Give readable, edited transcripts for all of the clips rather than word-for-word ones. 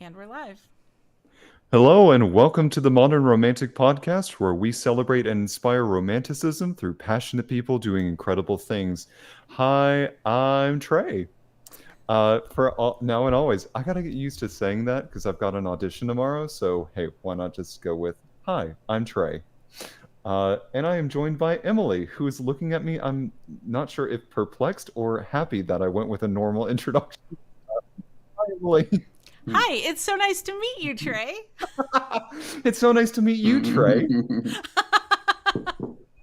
And we're live. Hello, and welcome to the Modern Romantic Podcast, where we celebrate and inspire romanticism through passionate people doing incredible things. Hi, I'm Trey. Now and always, I gotta get used to saying that because I've got an audition tomorrow. So hey, why not just go with "Hi, I'm Trey," and I am joined by Emily, who is looking at me. I'm not sure if perplexed or happy that I went with a normal introduction. Hi, Emily. Hi, it's so nice to meet you, Trey. It's so nice to meet you, Trey.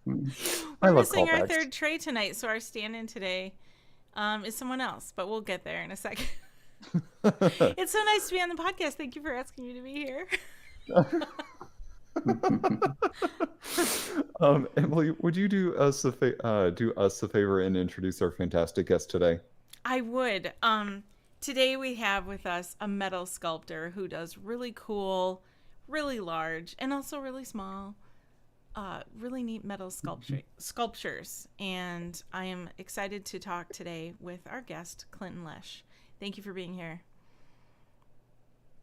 We're missing our third Trey tonight, so our stand-in today is someone else, but we'll get there in a second. It's so nice to be on the podcast. Thank you for asking me to be here. Emily, would you do us a favor and introduce our fantastic guest today? I would. Today we have with us a metal sculptor who does really cool, really large, and also really small, really neat metal sculptures. And I am excited to talk today with our guest, Clinton Lesh. Thank you for being here.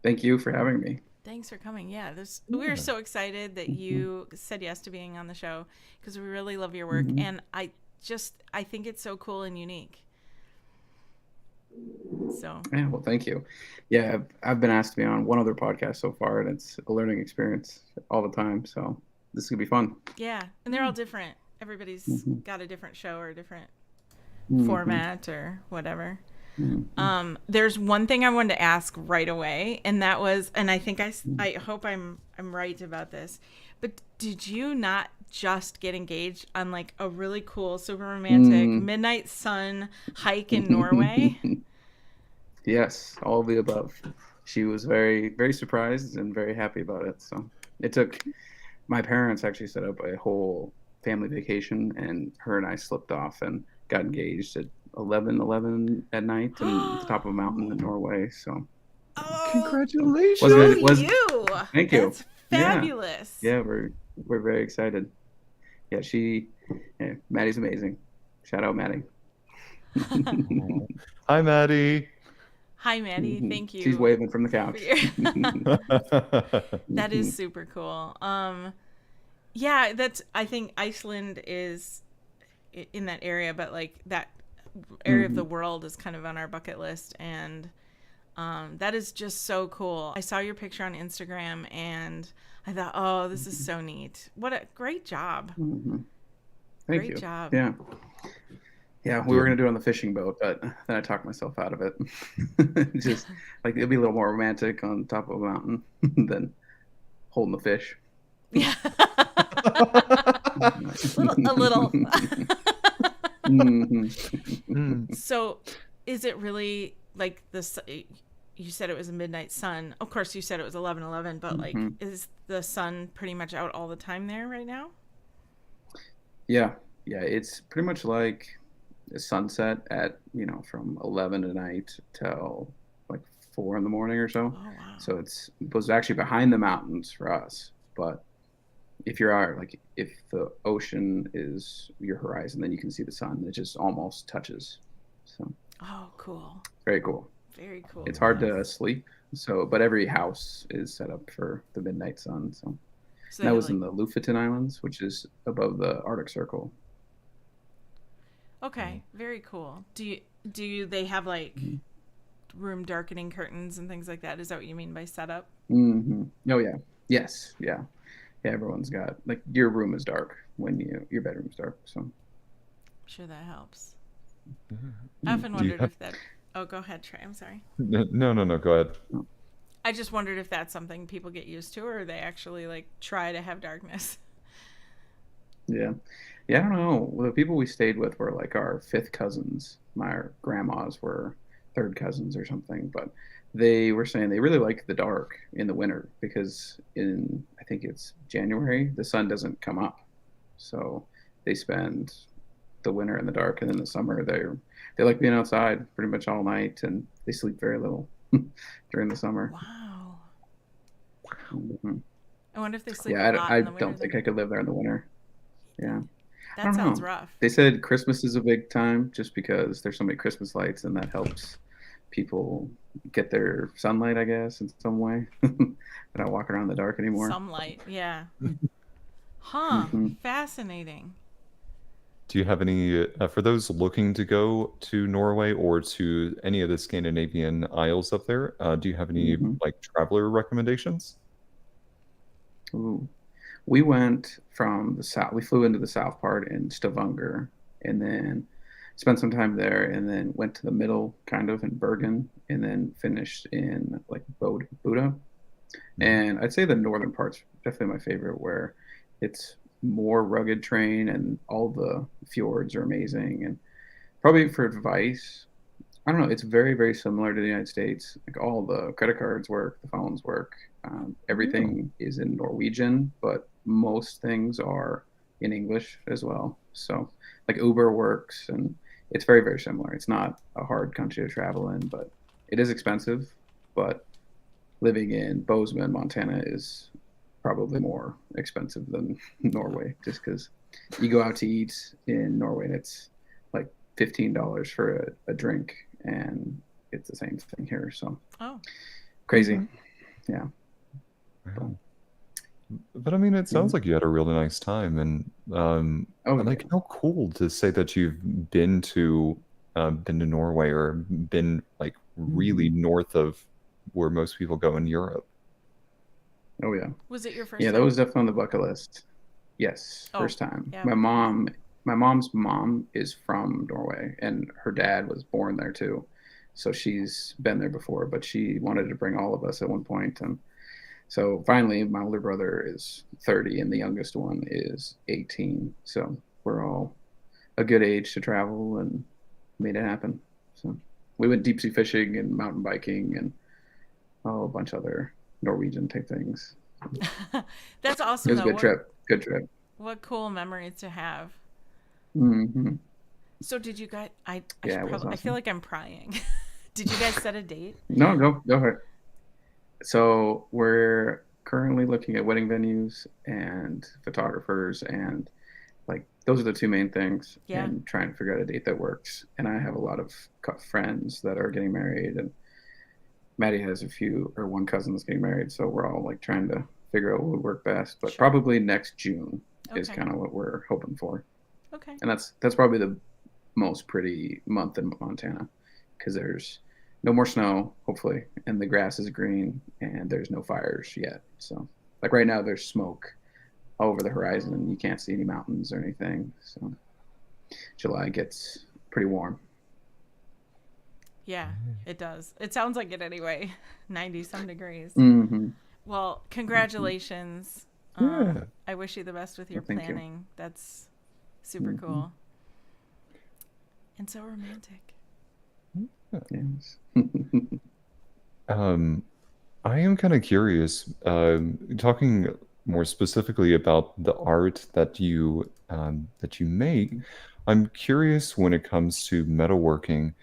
Thank you for having me. Thanks for coming. Yeah, we are so excited that you said yes to being on the show because we really love your work. And I think it's so cool and unique. So yeah, well, thank you. Yeah, I've been asked to be on one other podcast so far, and it's a learning experience all the time. So this is gonna be fun. Yeah, and they're all different. Everybody's got a different show or a different format or whatever. There's one thing I wanted to ask right away, and that was, and I think I hope I'm right about this, but did you not just get engaged on like a really cool, super romantic midnight sun hike in Norway? Yes, all of the above. She was very, very surprised and very happy about it. So it took, my parents actually set up a whole family vacation, and her and I slipped off and got engaged at 11 at night at the top of a mountain in Norway. So Congratulations. You. Thank you. That's fabulous. Yeah, we're very excited. Yeah, Maddie's amazing. Shout out, Maddie. Hi, Maddie. Hi, Maddie. Thank you. She's waving from the couch. That is super cool. Yeah, I think Iceland is in that area, but like that area of the world is kind of on our bucket list, and that is just so cool. I saw your picture on Instagram and I thought, oh, this is so neat. What a great job. Great job. Yeah, we were going to do it on the fishing boat, but then I talked myself out of it. Just like it'll be a little more romantic on top of a mountain than holding the fish. Yeah. a little. So is it really like this? You said it was a midnight sun. Of course, you said it was 11:11, but like, is the sun pretty much out all the time there right now? Yeah, it's pretty much like a sunset at from 11 at night till like 4 in the morning or so. Oh, wow. So it was actually behind the mountains for us, but if the ocean is your horizon, then you can see the sun. It just almost touches. So. Oh, cool. Very cool. Very cool. It's hard to sleep. But every house is set up for the midnight sun. So that was in the Lofoten Islands, which is above the Arctic Circle. Okay, very cool. Do they have like room darkening curtains and things like that? Is that what you mean by setup? Oh yeah. Yes. Yeah. Everyone's got like your room is dark when your bedroom's dark. So sure that helps. Yeah. I often Do you wondered have? if that. Oh, go ahead, Trey. I'm sorry. No. Go ahead. I just wondered if that's something people get used to, or they actually like try to have darkness. Yeah. Yeah, I don't know. Well, the people we stayed with were like our fifth cousins. My grandmas were third cousins or something, but they were saying they really like the dark in the winter because in I think it's January, the sun doesn't come up. So they spend the winter in the dark, and in the summer they like being outside pretty much all night, and they sleep very little during the summer. Wow. Hmm. I wonder if they sleep a Yeah, lot I in the winter don't think I then. could live there in the winter. Yeah. I That don't sounds know. rough. They said Christmas is a big time just because there's so many Christmas lights and that helps people get their sunlight, I guess, in some way. They're not walking around in the dark anymore. Some light. Yeah. Huh. Hmm. Fascinating. Do you have any for those looking to go to Norway or to any of the Scandinavian isles up there? Do you have any Hmm. like traveler recommendations? Ooh. We went from the south. We flew into the south part in Stavanger, and then spent some time there, and then went to the middle, kind of in Bergen, and then finished in like Buda. Mhm. And I'd say the northern part's definitely my favorite, where it's more rugged terrain and all the fjords are amazing. And probably for advice, I don't know, it's very, very similar to the United States. Like all the credit cards work, the phones work, Oh, everything is in Norwegian, but most things are in English as well. So, like Uber works, and it's very, very similar. It's not a hard country to travel in, but it is expensive. But living in Bozeman, Montana is probably more expensive than Norway, just because you go out to eat in Norway and it's like $15 for a drink, and it's the same thing here. So Oh. crazy. Yeah. But, wow. But I mean, it yeah. sounds like you had a really nice time, and Oh, like yeah. how cool to say that you've been to Norway or been like really Hmm. north of where most people go in Europe. Oh, yeah. Was it your first Yeah, that time? was definitely on the bucket list. Yes, Oh, first time. yeah, it would be easy. My mom's mom is from Norway, and her dad was born there too. So she's been there before, but she wanted to bring all of us at one point, and so finally, my older brother is 30, and the youngest one is 18. So we're all a good age to travel, and made it happen. So we went deep sea fishing and mountain biking and a bunch of other Norwegian type things. That's It awesome was a though. good trip. Good trip. What cool memories to have. Hmm. So did you guys I Yeah, should it was probably I feel awesome. like I'm prying. Did you guys set a date? No, go ahead. So we're currently looking at wedding venues and photographers, and like those are the two main things, Yeah. and trying to figure out a date that works. And I have a lot of friends that are getting married, and Maddie has a few or one cousin that's getting married, so we're all like trying to figure out what would work best. But Sure. probably next June is Okay. kind of what we're hoping for, Okay. and that's probably the most pretty month in Montana because there's no more snow, hopefully, and the grass is green, and there's no fires yet. So, like right now, there's smoke all over the horizon, and Oh. you can't see any mountains or anything. So, July gets pretty warm. Yeah, it does. It sounds like it anyway. 90 some degrees. Mm-hmm. Well, Mm-hmm. congratulations. Yeah. I wish you the best with your Well, thank you. planning. That's super Mm-hmm. cool. And so romantic. Yes. Um, I am kind of curious, talking more specifically about the art that you make. I'm curious when it comes to metalworking.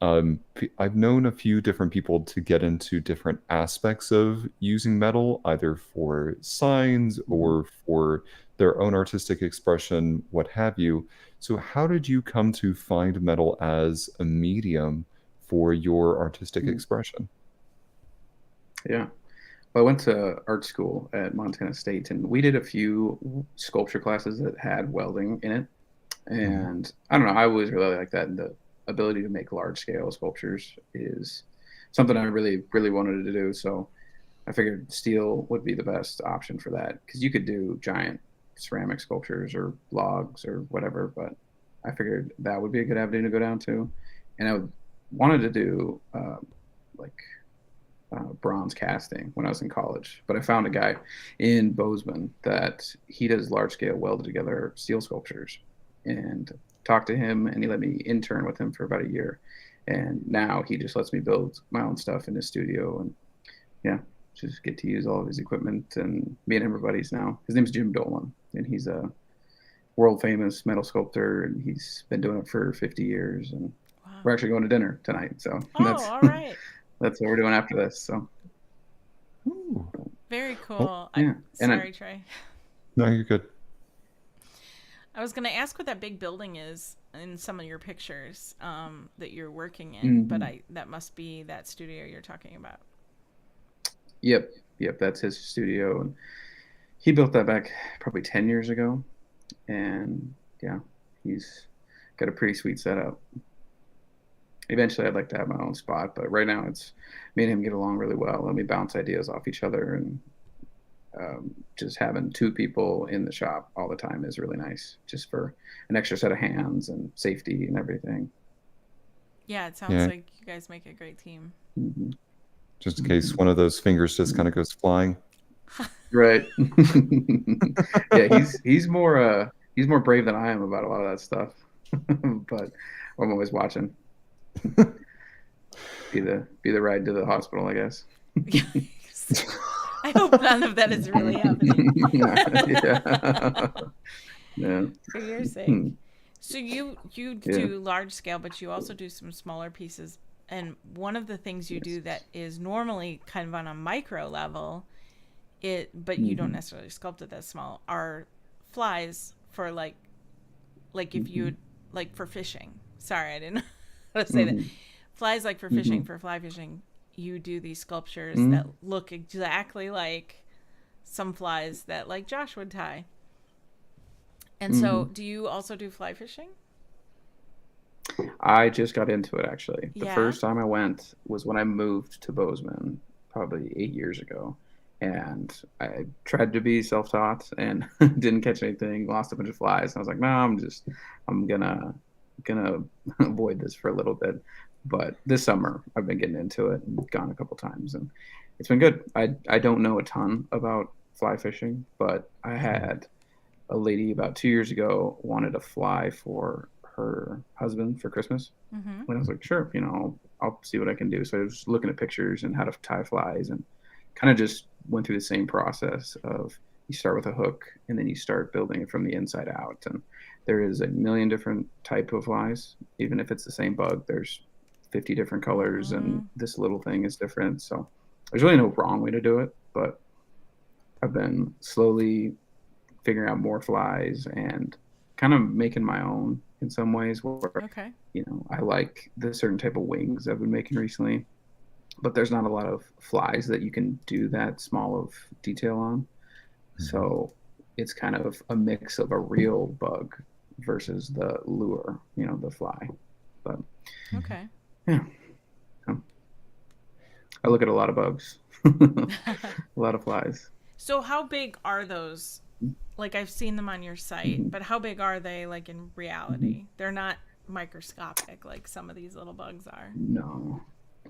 I've known a few different people to get into different aspects of using metal, either for signs Mm-hmm. or for their own artistic expression, what have you. So, how did you come to find metal as a medium for your artistic expression? Yeah. Well, I went to art school at Montana State, and we did a few sculpture classes that had welding in it. Mhm. And I don't know, I always really like that. And the ability to make large scale sculptures is something I really, really wanted to do. So I figured steel would be the best option for that because you could do giant ceramic sculptures or logs or whatever, but I figured that would be a good avenue to go down to, and wanted to do like bronze casting when I was in college. But I found a guy in Bozeman that he does large scale welded together steel sculptures, and talked to him, and he let me intern with him for about a year. And now he just lets me build my own stuff in his studio, and yeah, just get to use all of his equipment. And me and him are buddies now. His name's Jim Dolan, and he's a world famous metal sculptor, and he's been doing it for 50 years. And Wow. we're actually going to dinner tonight, so Oh, all right. that's what we're doing after this. So Ooh. Very cool. yeah. Sorry, Trey. No, you're good. I was going to ask what that big building is in some of your pictures that you're working in, but that must be that studio you're talking about. Yep, that's his studio, and he built that back probably 10 years ago. And yeah, he's got a pretty sweet setup. Eventually I'd like to have my own spot, but right now it's me and him get along really well, and we bounce ideas off each other, and just having two people in the shop all the time is really nice, just for an extra set of hands and safety and everything. Yeah, it sounds like you guys make a great team. Mm-hmm. Just in case one of those fingers just kind of goes flying. Right. Yeah, he's more brave than I am about a lot of that stuff. But I'm always watching. Be the ride to the hospital, I guess. I hope none of that is really happening. Yeah. For your sake. So you do large scale, but you also do some smaller pieces. And one of the things you do that is normally kind of on a micro level, but you don't necessarily sculpt it that small, are flies for like if you would, like for fishing. Sorry, I didn't know how to say that. Flies like for fishing, for fly fishing, you do these sculptures that look exactly like some flies that like Josh would tie. And so do you also do fly fishing? I just got into it, actually. The Yeah. first time I went was when I moved to Bozeman, probably 8 years ago. And I tried to be self-taught and didn't catch anything, lost a bunch of flies. And I was like, no, I'm gonna avoid this for a little bit. But this summer I've been getting into it and gone a couple times, and it's been good. I don't know a ton about fly fishing, but I had a lady about 2 years ago wanted a fly for her husband for Christmas. And I was like, sure, I'll see what I can do. So I was looking at pictures and how to tie flies, and kind of just went through the same process of you start with a hook and then you start building it from the inside out. And there is a million different type of flies. Even if it's the same bug, there's 50 different colors, and this little thing is different. So there's really no wrong way to do it, but I've been slowly figuring out more flies and kind of making my own in some ways, where I like the certain type of wings I've been making recently, but there's not a lot of flies that you can do that small of detail on. So it's kind of a mix of a real bug versus the lure, the fly. But yeah, I look at a lot of bugs, a lot of flies. So how big are those? Like, I've seen them on your site, but how big are they, like, in reality? They're not microscopic like some of these little bugs are. No.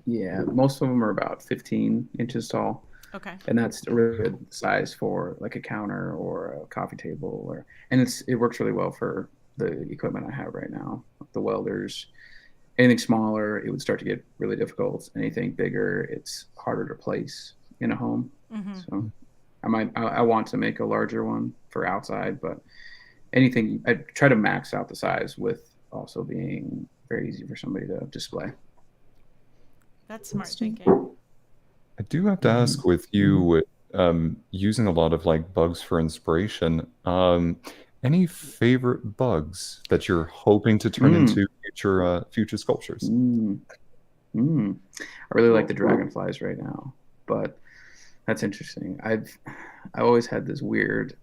Yeah, most of them are about 15 inches tall. Okay. And that's a really good size for like a counter or a coffee table, and it works really well for the equipment I have right now. The welders, anything smaller, it would start to get really difficult. Anything bigger, it's harder to place in a home. So I want to make a larger one for outside, but anything, I try to max out the size with also being very easy for somebody to display. That's smart thinking. I do have to ask, with you using a lot of like bugs for inspiration, any favorite bugs that you're hoping to turn into future sculptures? I really like the dragonflies right now, but that's interesting. I've always had this weird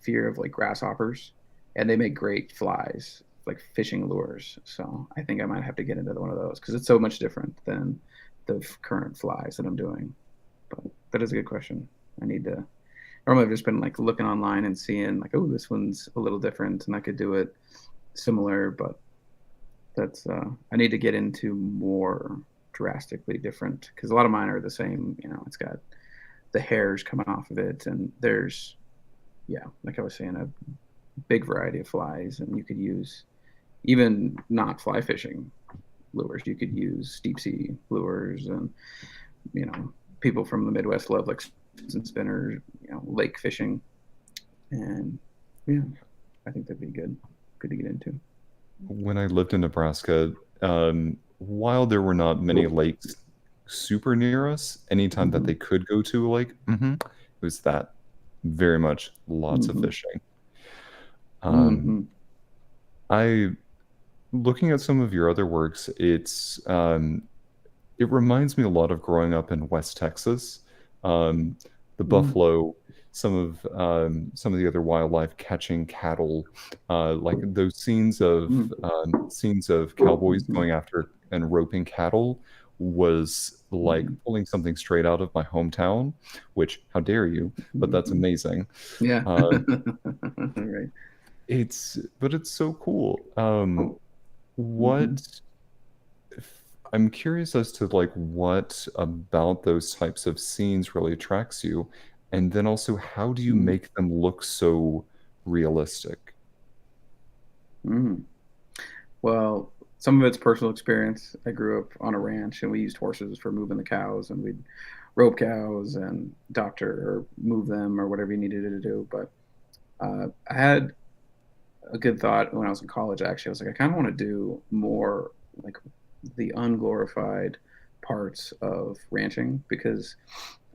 fear of like grasshoppers, and they make great flies, like fishing lures. So I think I might have to get into one of those because it's so much different than the current flies that I'm doing. But that is a good question. Normally I've just been like looking online and seeing like, oh, this one's a little different and I could do it similar, but That's I need to get into more drastically different, because a lot of mine are the same. It's got the hairs coming off of it, and there's, yeah, like I was saying, a big variety of flies, and you could use even not fly fishing lures. You could use deep sea lures, and you know, people from the Midwest love like and spinners, lake fishing, and yeah, I think that'd be good to get into. When I lived in Nebraska, while there were not many lakes super near us, anytime that they could go to a lake, it was that very much lots of fishing. I looking at some of your other works, it reminds me a lot of growing up in West Texas. The buffalo, some of the other wildlife, catching cattle, like those scenes of cowboys going after and roping cattle was like pulling something straight out of my hometown, which, how dare you, but that's amazing. Yeah. Right. But it's so cool. I'm curious as to like what about those types of scenes really attracts you, and then also how do you make them look so realistic? Well, some of it's personal experience. I grew up on a ranch, and we used horses for moving the cows, and we'd rope cows and doctor or move them or whatever you needed to do. But I had a good thought when I was in college. Actually, I was like, I kind of want to do more like the unglorified parts of ranching, because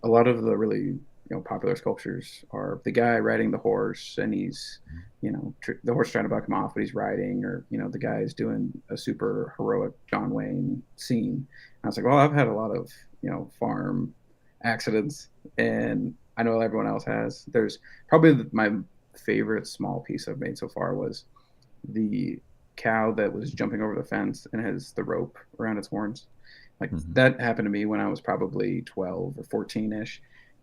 a lot of the really popular sculptures are the guy riding the horse, and he's the horse trying to buck him off, but he's riding, or the guy's doing a super heroic John Wayne scene. And I was like, well, I've had a lot of farm accidents, and I know everyone else has. There's probably my favorite small piece I've made so far was the cow that was jumping over the fence and has the rope around its horns. Like that happened to me when I was probably 12 or 14-ish.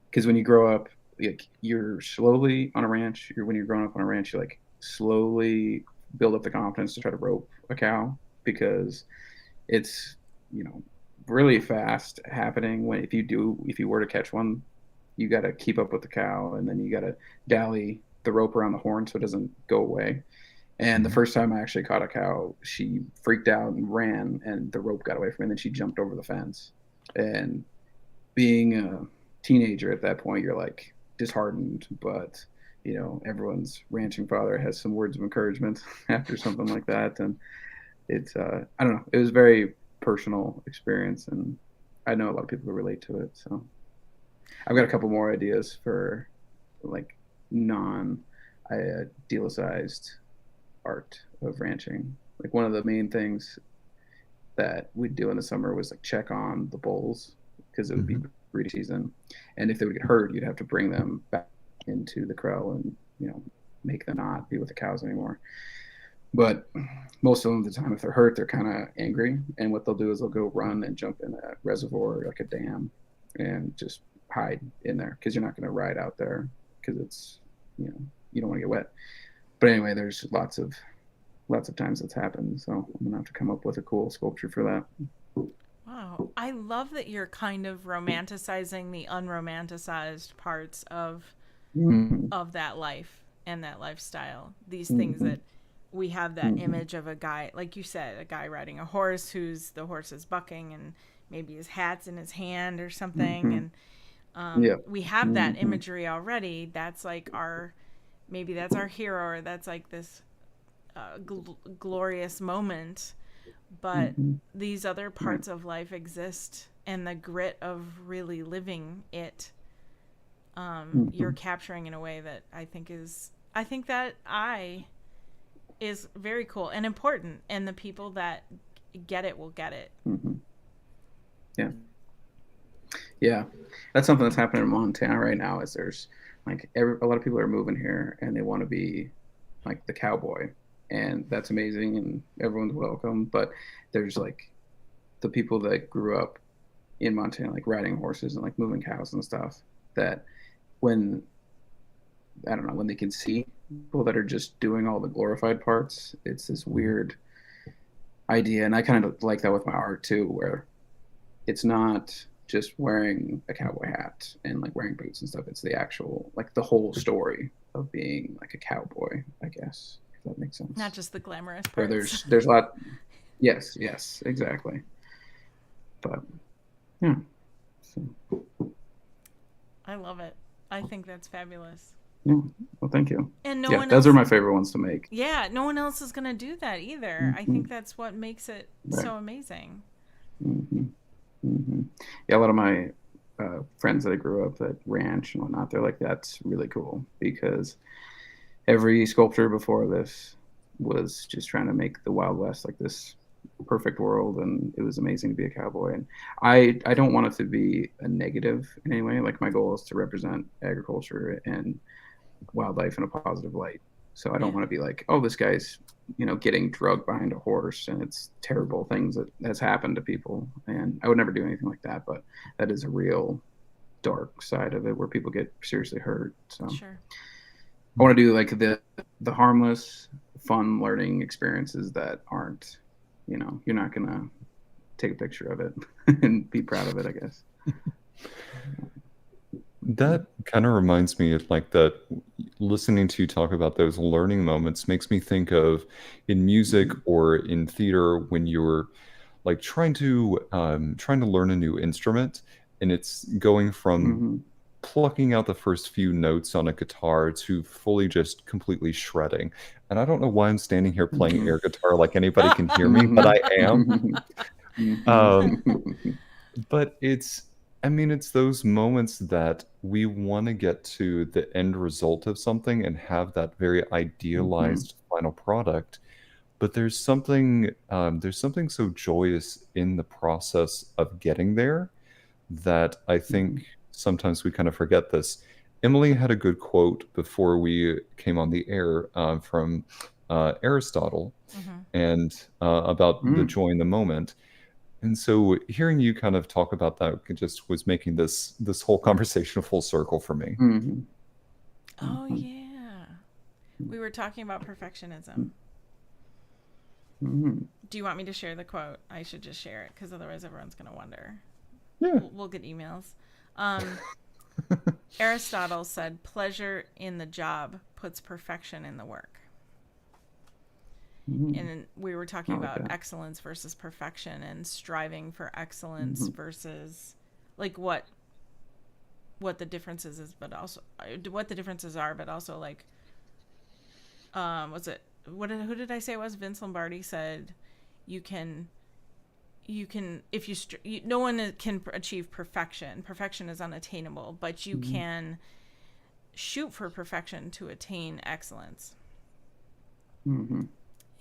Because when you grow up, like you're slowly on a ranch. When you're growing up on a ranch, you like slowly build up the confidence to try to rope a cow, because it's really fast happening. If you were to catch one, you got to keep up with the cow, and then you got to dally the rope around the horn so it doesn't go away. And the first time I actually caught a cow, she freaked out and ran, and the rope got away from her, and then she jumped over the fence. And being a teenager at that point, you're like disheartened, but everyone's ranching father has some words of encouragement after something like that. And it's I don't know, it was a very personal experience, and I know a lot of people who relate to it. So I've got a couple more ideas for like non-idealized art of ranching. Like one of the main things that we'd do in the summer was like check on the bulls, because it would be breeding season, and if they would get hurt, you'd have to bring them back into the corral and make them not be with the cows anymore. But most of the time, if they're hurt, they're kind of angry, and what they'll do is they'll go run and jump in a reservoir, like a dam, and just hide in there, because you're not going to ride out there, because it's you don't want to get wet. But anyway, there's lots of times that's happened, so I'm gonna have to come up with a cool sculpture for that. Wow, I love that you're kind of romanticizing the unromanticized parts of that life and that lifestyle. These things that we have that image of a guy, like you said, a guy riding a horse the horse is bucking, and maybe his hat's in his hand or something, and we have that imagery already. That's like maybe that's our hero, or that's like this glorious moment. But these other parts of life exist, and the grit of really living it, you're capturing in a way that I think is very cool and important, and the people that get it will get it. Yeah, that's something that's happening in Montana right now. Is there's like a lot of people are moving here, and they want to be like the cowboy, and that's amazing, and everyone's welcome. But there's like the people that grew up in Montana, like riding horses and like moving cows and stuff, that when they can see people that are just doing all the glorified parts, it's this weird idea, and I kind of like that with my art too, where it's not just wearing a cowboy hat and like wearing boots and stuff. It's the actual, like the whole story of being like a cowboy, I guess, if that makes sense. Not just the glamorous Where parts. there's a lot. Yes, exactly. But yeah. So, I love it. I think that's fabulous. yeah. Well, thank you. And no Yeah, one those else. are my favorite ones to make. Yeah, no one else is gonna do that either. I think that's what makes it Right. so amazing. Yeah, a lot of my friends that I grew up at ranch and whatnot, they're like, that's really cool, because every sculptor before this was just trying to make the Wild West like this perfect world, and it was amazing to be a cowboy. And I don't want it to be a negative in any way. Like, my goal is to represent agriculture and wildlife in a positive light. So I don't want to be like, oh, this guy's, getting drugged behind a horse, and it's terrible things that has happened to people. And I would never do anything like that, but that is a real dark side of it where people get seriously hurt. So Sure. I want to do like the harmless, fun learning experiences that aren't, you're not gonna take a picture of it and be proud of it, I guess. That kind of reminds me of like that, listening to you talk about those learning moments makes me think of in music or in theater when you're like trying to learn a new instrument, and it's going from plucking out the first few notes on a guitar to fully just completely shredding. And I don't know why I'm standing here playing air guitar like anybody can hear me, but I am. But it's those moments that we want to get to the end result of something and have that very idealized final product. But there's something so joyous in the process of getting there that I think sometimes we kind of forget this. Emily had a good quote before we came on the air from Aristotle, and about the joy in the moment. And so hearing you kind of talk about that just was making this whole conversation a full circle for me. Oh yeah, we were talking about perfectionism. Do you want me to share the quote? I should just share it, because otherwise everyone's going to wonder. Yeah. We'll get emails. Aristotle said, pleasure in the job puts perfection in the work. And we were talking about excellence versus perfection, and striving for excellence versus like what the differences is, but also what the differences are, but also like who did I say it was? Vince Lombardi said you can if no one can achieve perfection. Perfection is unattainable, but you can shoot for perfection to attain excellence.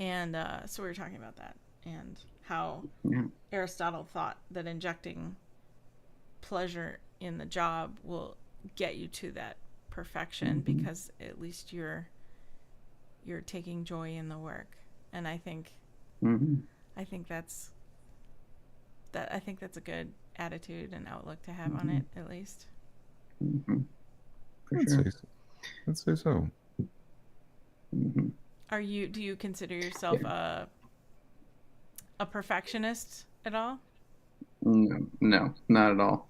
And so we were talking about that, and how Aristotle thought that injecting pleasure in the job will get you to that perfection, because at least you're taking joy in the work. And I think that's a good attitude and outlook to have on it, at least. For sure. I'd say so. Do you consider yourself a perfectionist at all? No, not at all.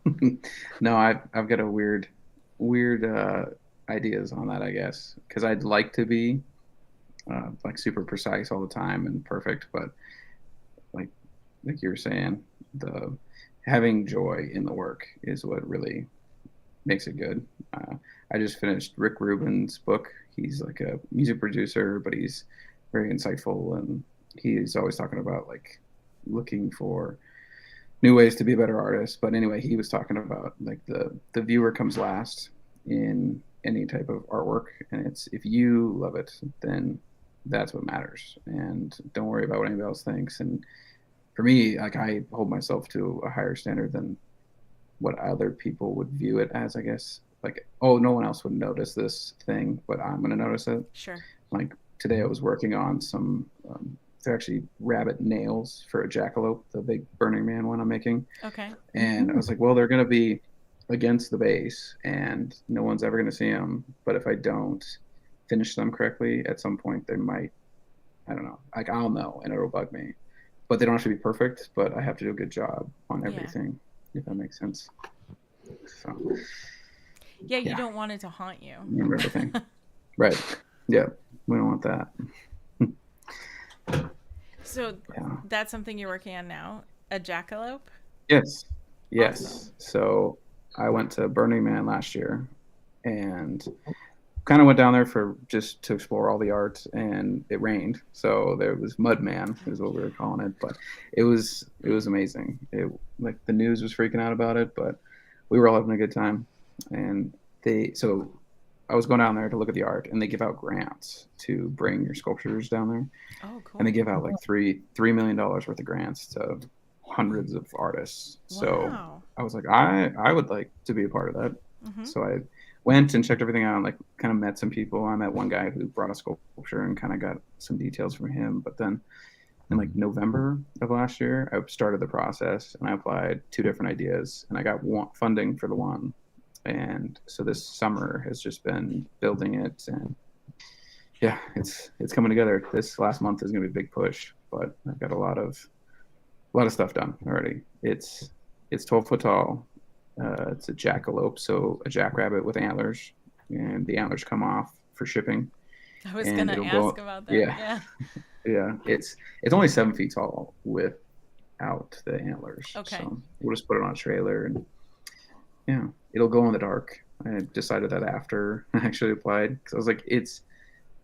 No, I've got a weird ideas on that, I guess, because I'd like to be like super precise all the time and perfect, but like you were saying, the having joy in the work is what really makes it good. I just finished Rick Rubin's book. He's like a music producer, but he's very insightful, and he's always talking about like looking for new ways to be a better artist. But anyway, he was talking about like the viewer comes last in any type of artwork, and it's if you love it, then that's what matters, and don't worry about what anybody else thinks. And for me, like, I hold myself to a higher standard than what other people would view it as, I guess. Like, oh, no one else would notice this thing, but I'm going to notice it. Sure. Like today I was working on some, they're actually rabbit nails for a jackalope, the big Burning Man one I'm making. Okay. And I was like, well, they're going to be against the base and no one's ever going to see them. But if I don't finish them correctly, at some point they might, I don't know, like I'll know and it'll bug me. but they don't have to be perfect. But I have to do a good job on Yeah. everything, if that makes sense. So Yeah, you Yeah. don't want it to haunt you. remember everything. Right. Yeah. We don't want that. So Yeah. that's something you're working on now, a jackalope? Yes. Yes. Awesome. So I went to Burning Man last year and kind of went down there for just to explore all the art, and it rained, so there was Mud Man is what we were calling it, but it was amazing. It, like, the news was freaking out about it, but we were all having a good time. And so I was going down there to look at the art, and they give out grants to bring your sculptures down there, Oh, cool. and they give out like $3 million worth of grants to hundreds of artists. So Wow. I was like, I would like to be a part of that. Mhm. So I went and checked everything out, and like kind of met some people. I met one guy who brought a sculpture and kind of got some details from him. But then in like November of last year, I started the process and I applied 2 different ideas, and I got funding for the one. And so this summer has just been building it, and yeah, it's coming together. This last month is going to be a big push, but I've got a lot of stuff done already. It's 12 foot tall. It's a jackalope, so a jackrabbit with antlers, and the antlers come off for shipping. I was And going to it'll ask go, about that. yeah, Yeah. yeah. It's only 7 feet tall without the antlers. Okay. So we'll just put it on a trailer, and yeah, it'll go in the dark. I decided that after I actually applied, because I was like, it's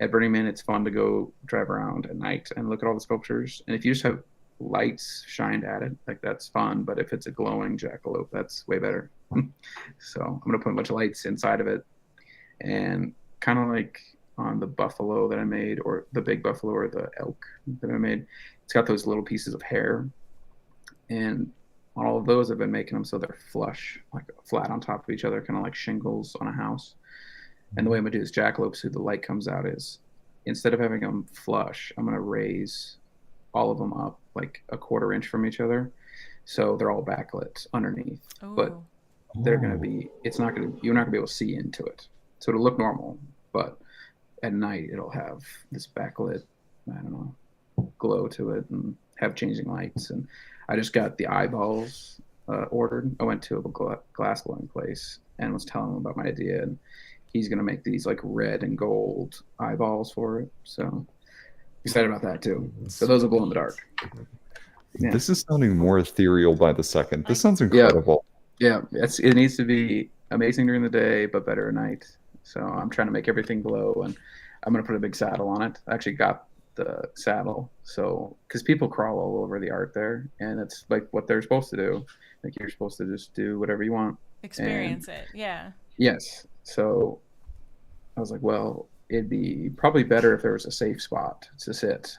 at Burning Man, it's fun to go drive around at night and look at all the sculptures. And if you just have lights shined at it, like, that's fun. But if it's a glowing jackalope, that's way better. So I'm gonna put a bunch of lights inside of it, and kind of like on the buffalo that I made, or the big buffalo, or the elk that I made, it's got those little pieces of hair, and on all of those I've been making them so they're flush, like flat on top of each other, kind of like shingles on a house. And the way I'm gonna do this jackalope so the light comes out is, instead of having them flush, I'm gonna raise all of them up like a 1/4 inch from each other, so they're all backlit underneath. But Ooh. they're gonna be, you're not gonna be able to see into it, so it'll look normal, but at night it'll have this backlit, I don't know, glow to it, and have changing lights. And I just got the eyeballs ordered. I went to a glass blowing place and was telling him about my idea, and he's gonna make these like red and gold eyeballs for it. So excited about that too. So those will glow in the dark. Yeah. This is sounding more ethereal by the second. This sounds Yeah. incredible. Yeah, it needs to be amazing during the day, but better at night. So I'm trying to make everything glow, and I'm gonna put a big saddle on it. I actually got the saddle, so because people crawl all over the art there, and it's like what they're supposed to do. Like, you're supposed to just do whatever you want. Experience it. Yeah. Yes. So I was like, well, it'd be probably better if there was a safe spot to sit,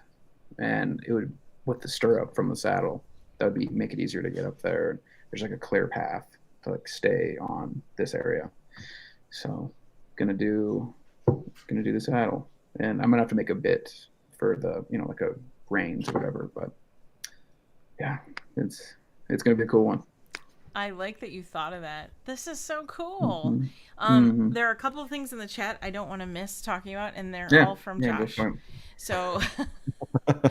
and it would, with the stirrup from the saddle, that would be make it easier to get up there. There's like a clear path to like stay on this area. So gonna do the saddle, and I'm gonna have to make a bit for the, like a reins or whatever. But yeah, it's gonna be a cool one. I like that you thought of that. This is so cool. Mhm. There are a couple of things in the chat I don't want to miss talking about, and they're Yeah, all from yeah, go Josh. for it. So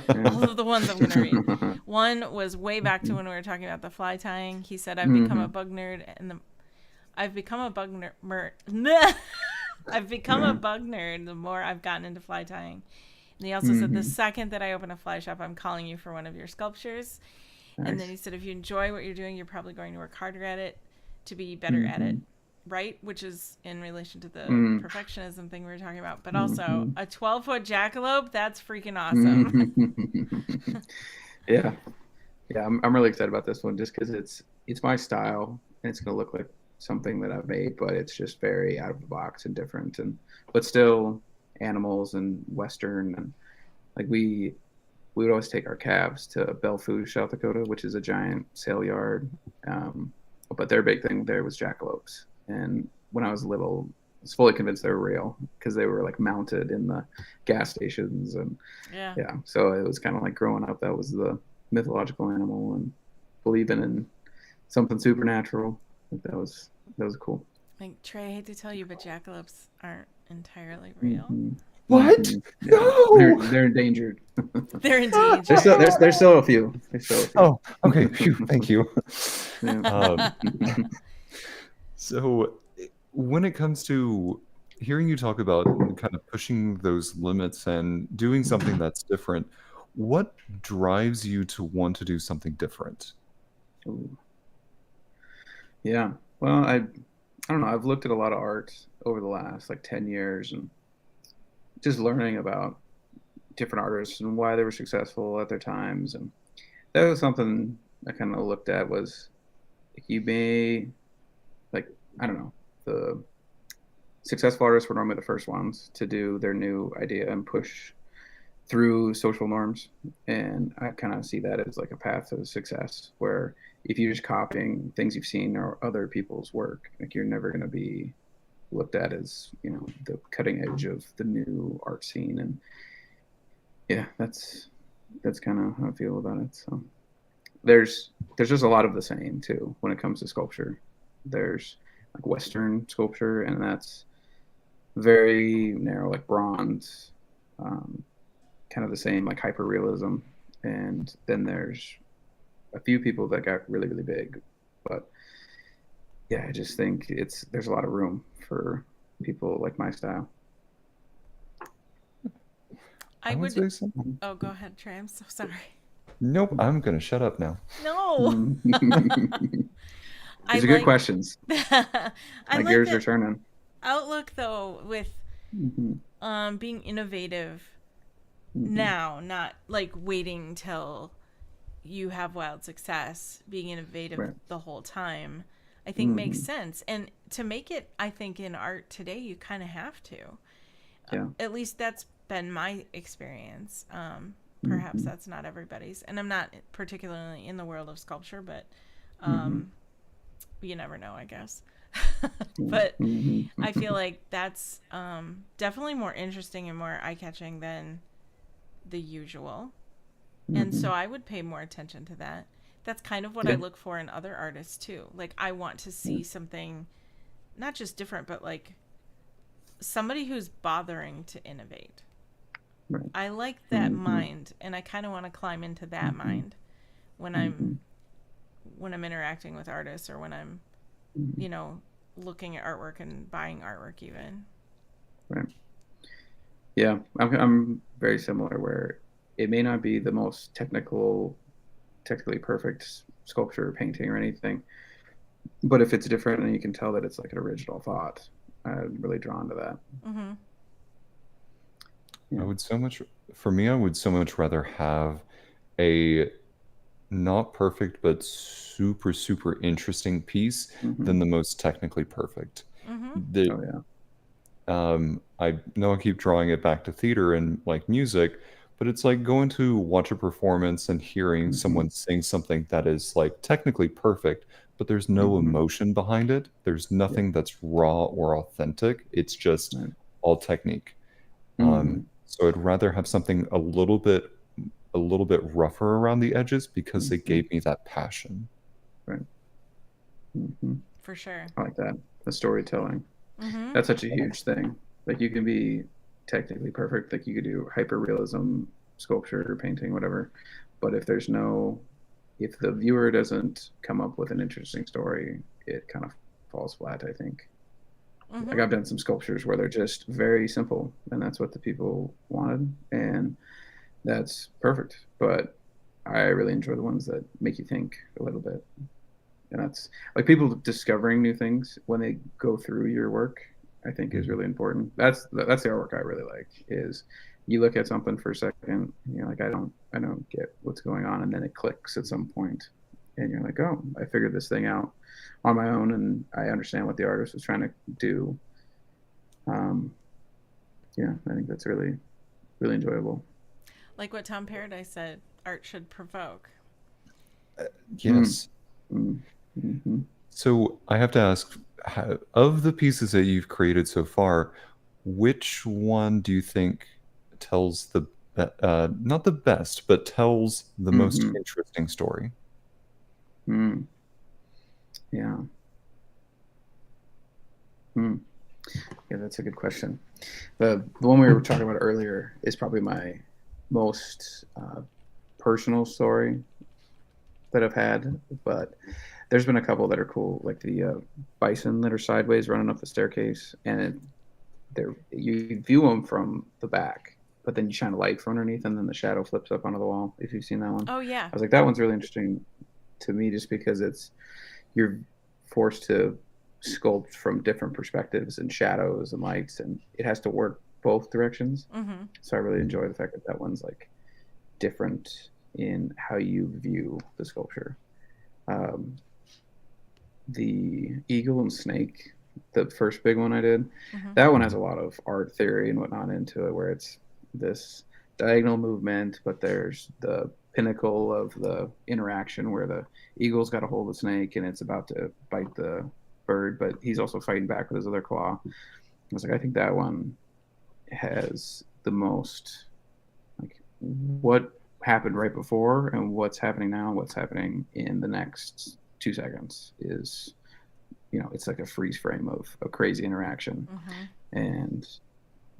all of the ones I'm going to read. One was way back to when we were talking about the fly tying. He said, I've become a bug nerd, and I've become a bug nerd. I've become a bug nerd the more I've gotten into fly tying. And he also said, the second that I open a fly shop, I'm calling you for one of your sculptures. Nice. And then he said, if you enjoy what you're doing, you're probably going to work harder at it to be better at it. Right? Which is in relation to the perfectionism thing we were talking about. But also, a 12-foot jackalope, that's freaking awesome. Yeah. Yeah, I'm really excited about this one, just because it's my style, and it's going to look like something that I've made, but it's just very out of the box and different, but still animals and Western. And like, we would always take our calves to Belfouche, South Dakota, which is a giant sale yard. But their big thing there was jackalopes. And when I was little, I was fully convinced they were real, because they were like mounted in the gas stations. And Yeah. So it was kind of like growing up, that was the mythological animal, and believing in something supernatural. Like, that was cool. Like, Trey, I hate to tell you, but jackalopes aren't entirely real. What? Yeah. No! They're endangered. They're indeed. There's still a few. There's still a few. Oh, okay. Phew, thank you. Yeah. So, when it comes to hearing you talk about kind of pushing those limits and doing something that's different, what drives you to want to do something different? Ooh. Yeah. Well, I don't know. I've looked at a lot of art over the last like 10 years and just learning about different artists and why they were successful at their times. And that was something I kind of looked at was like you may like, I don't know, the successful artists were normally the first ones to do their new idea and push through social norms. And I kind of see that as like a path to success where if you're just copying things you've seen or other people's work, like you're never going to be looked at as, you know, the cutting edge of the new art scene. And yeah, that's kind of how I feel about it. So there's just a lot of the same too when it comes to sculpture. There's like Western sculpture, and that's very narrow, like bronze, kind of the same, like hyperrealism. And then there's a few people that got really, really big, but yeah, I just think there's a lot of room for people like my style. I would would. say something. Oh, go ahead, Trey. I'm so sorry. Nope, I'm gonna shut up now. No. These are good questions. I My like gears the are turning. outlook though with being innovative now, not like waiting till you have wild success. Being innovative Right. the whole time, I think makes sense. And to make it, I think in art today, you kind of have to. Yeah. At least that's been my experience. Perhaps that's not everybody's. And I'm not particularly in the world of sculpture, but you never know, I guess. But I feel like that's definitely more interesting and more eye-catching than the usual. And so I would pay more attention to that. That's kind of what I look for in other artists too. Like I want to see something not just different, but like somebody who's bothering to innovate. Right. I like that mind, and I kind of want to climb into that mind when I'm interacting with artists or when I'm, you know, looking at artwork and buying artwork even. Right. Yeah, I'm very similar where it may not be the most technically perfect sculpture or painting or anything, but if it's different and you can tell that it's like an original thought, I'm really drawn to that. Yeah. I would so much rather have a not perfect but super super interesting piece than the most technically perfect. Oh yeah. I know I keep drawing it back to theater and like music, but it's like going to watch a performance and hearing someone sing something that is like technically perfect, but there's no emotion behind it. There's nothing that's raw or authentic. It's just all technique. So I'd rather have something a little bit rougher around the edges because it gave me that passion. Right. For sure. I like that. The storytelling. That's such a huge thing. Like you can be technically perfect, like you could do hyperrealism, sculpture, or painting, whatever. But if the viewer doesn't come up with an interesting story, it kind of falls flat, I think. Like I've done some sculptures where they're just very simple, and that's what the people wanted, and that's perfect. But I really enjoy the ones that make you think a little bit. And that's like people discovering new things when they go through your work, I think is really important. That's the artwork I really like is you look at something for a second and you're like, I don't get what's going on. And then it clicks at some point and you're like, oh, I figured this thing out on my own and I understand what the artist was trying to do. Yeah, I think that's really, really enjoyable. Like what Tom Paradise said, art should provoke. Yes. So I have to ask, of the pieces that you've created so far, which one do you think tells the not the best, but tells the most interesting story? Yeah. Yeah, that's a good question. The one we were talking about earlier is probably my most personal story that I've had, but there's been a couple that are cool, like the bison that are sideways running up the staircase, and you view them from the back, but then you shine a light from underneath, and then the shadow flips up onto the wall. If you've seen that one, Oh yeah. I was like, that one's really interesting to me, just because you're forced to sculpt from different perspectives and shadows and lights, and it has to work both directions. Mm-hmm. So I really enjoy the fact that that one's like different in how you view the sculpture. Um, the eagle and snake, the first big one I did, Mm-hmm. that one has a lot of art theory and whatnot into it, where it's this diagonal movement, but there's the pinnacle of the interaction where the eagle's got a hold of the snake and it's about to bite the bird, but he's also fighting back with his other claw. I was like, I think that one has the most, like, what happened right before and what's happening now, what's happening in the next 2 seconds is, it's like a freeze frame of a crazy interaction. Mm-hmm. And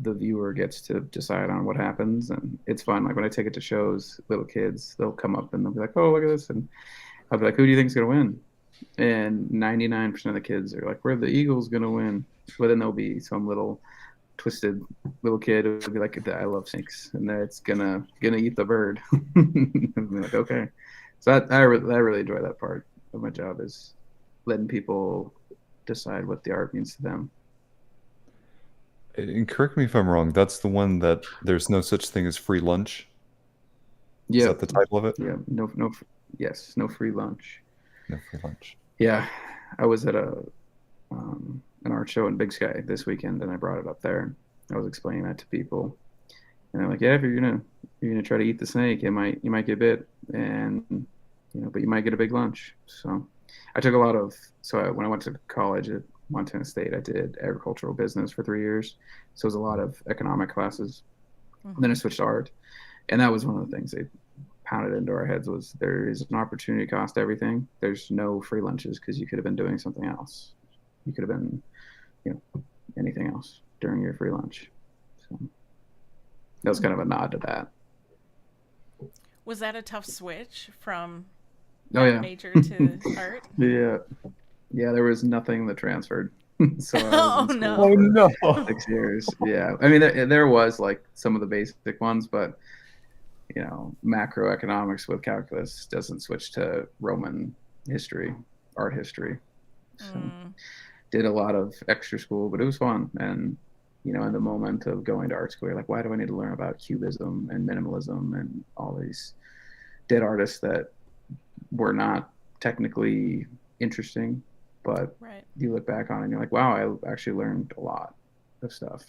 the viewer gets to decide on what happens, and it's fun. Like when I take it to shows, little kids, they'll come up and they'll be like, oh, look at this, and I'll be like, who do you think's gonna win? And 99% of the kids are like, we're the Eagles gonna win. But then there'll be some little twisted little kid who'll be like, I love snakes, and that's gonna eat the bird. And be like, okay. So I really enjoy that part of my job, is letting people decide what the art means to them. And correct me if I'm wrong, that's the one that there's no such thing as free lunch? Is Yeah, that the title of it? yeah, yes, no free lunch. No free lunch. Yeah, I was at an art show in Big Sky this weekend, and I brought it up there. I was explaining that to people, and they're like, "Yeah, if you're gonna try to eat the snake, you might get bit, and but you might get a big lunch." So, I took a lot of when I went to college at Montana State, I did agricultural business for 3 years, so it was a lot of economic classes. Mm-hmm. Then I switched to art, and that was one of the things they pounded into our heads was there is an opportunity cost to everything. There's no free lunches because you could have been doing something else. You could have been, anything else during your free lunch. So that was kind of a nod to that. Was that a tough switch from Oh yeah, nature to art? yeah. There was nothing that transferred. So I was in school no. Oh no. for 6 years. Yeah, I mean there was like some of the basic ones, but macroeconomics with calculus doesn't switch to Roman history, art history. So did a lot of extra school, but it was fun. And, in the moment of going to art school, you're like, why do I need to learn about cubism and minimalism and all these dead artists that were not technically interesting, but right. You look back on it and you're like, wow, I actually learned a lot of stuff.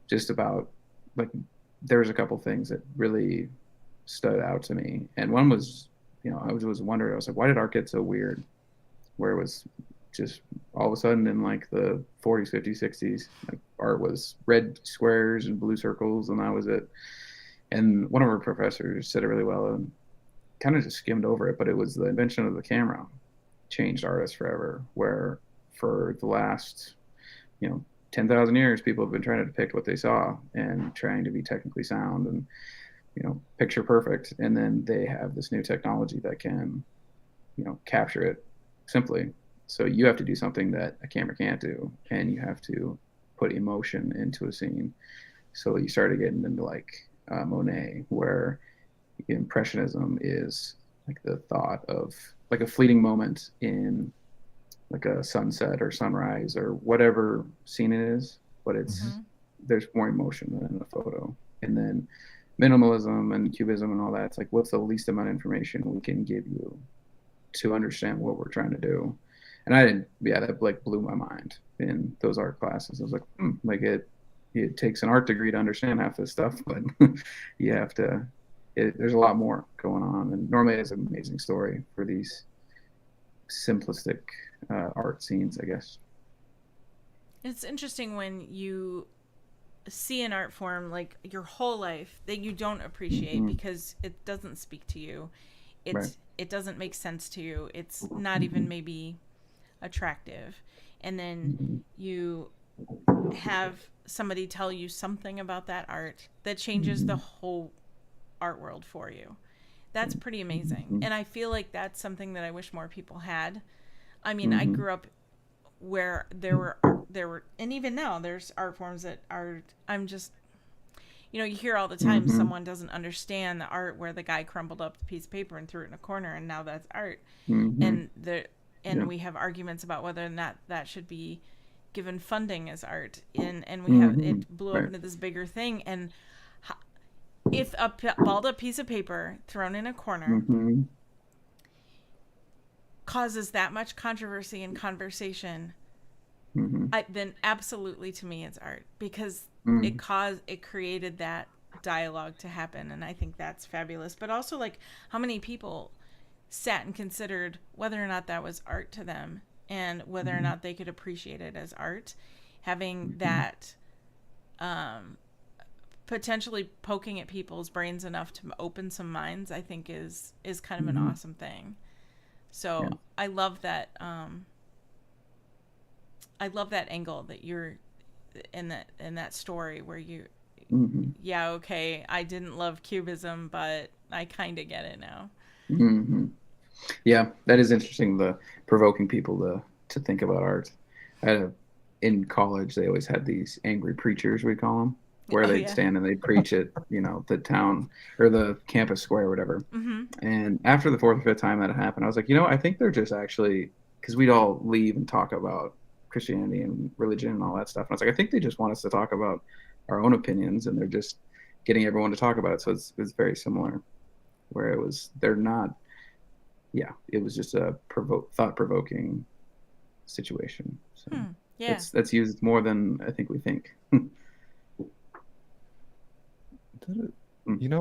Just about, like, there was a couple things that really stood out to me. And one was, I was wondering, I was like, why did art get so weird? Where it was just all of a sudden in like the 40s, 50s, 60s, like art was red squares and blue circles, and that was it. And one of our professors said it really well and kind of just skimmed over it, but it was the invention of the camera changed artists forever, where for the last, 10,000 years, people have been trying to depict what they saw and trying to be technically sound and, picture perfect. And then they have this new technology that can, capture it simply. So you have to do something that a camera can't do, and you have to put emotion into a scene. So you started getting into like Monet, where impressionism is like the thought of like a fleeting moment in like a sunset or sunrise or whatever scene it is, but it's there's more emotion than in a photo. And then minimalism and cubism and all that, it's like, what's the least amount of information we can give you to understand what we're trying to do? And that like blew my mind in those art classes. I was like, like it takes an art degree to understand half this stuff, but you have to, there's a lot more going on. And normally it's an amazing story for these simplistic art scenes, I guess. It's interesting when you see an art form like your whole life that you don't appreciate because it doesn't speak to you. It doesn't make sense to you. It's not even maybe attractive. And then you have somebody tell you something about that art that changes the whole art world for you. That's pretty amazing. And I feel like that's something that I wish more people had. I mean, I grew up where there were, and even now there's art forms that are, I'm just, you hear all the time someone doesn't understand the art where the guy crumpled up the piece of paper and threw it in a corner, and now that's art. And we have arguments about whether or not that should be given funding as art. And we have, it blew up into this bigger thing. And if a balled up piece of paper thrown in a corner causes that much controversy and conversation, then absolutely, to me, it's art, because it created that dialogue to happen. And I think that's fabulous. But also, like, how many people sat and considered whether or not that was art to them, and whether or not they could appreciate it as art. Having that potentially poking at people's brains enough to open some minds, I think is kind of an awesome thing. So I love that. I love that angle that you're in that story where you, yeah, okay, I didn't love Cubism, but I kind of get it now. Yeah, that is interesting. The provoking people to think about art. In college, they always had these angry preachers, we call them, where they'd stand and they'd preach at the town or the campus square or whatever. And after the fourth or fifth time that it happened, I was like, I think they're just actually, because we'd all leave and talk about Christianity and religion and all that stuff. And I was like, I think they just want us to talk about our own opinions, and they're just getting everyone to talk about it. So it's very similar, where it was it was just a thought-provoking situation. So that's used more than I think we think.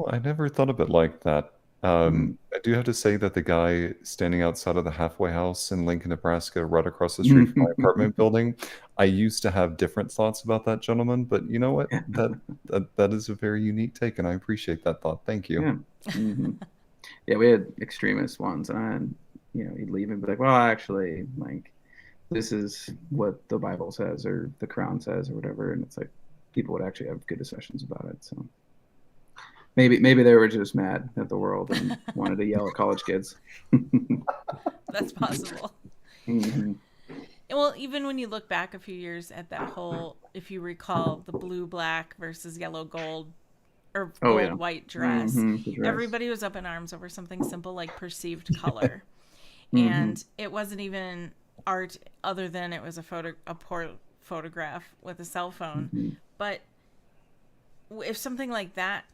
I never thought of it like that. I do have to say that the guy standing outside of the halfway house in Lincoln, Nebraska, right across the street from my apartment building, I used to have different thoughts about that gentleman, but you know what? That is a very unique take, and I appreciate that thought. Thank you. Yeah, we had extremist ones, and he'd leave and be like, well, actually, like, this is what the Bible says or the Quran says or whatever, and it's like people would actually have good discussions about it. So maybe they were just mad at the world and wanted to yell at college kids. That's possible. Well, even when you look back a few years at that whole, if you recall, the blue-black versus yellow-gold or gold-white dress, everybody was up in arms over something simple like perceived color. And it wasn't even art other than it was a poor photograph with a cell phone. But if something like that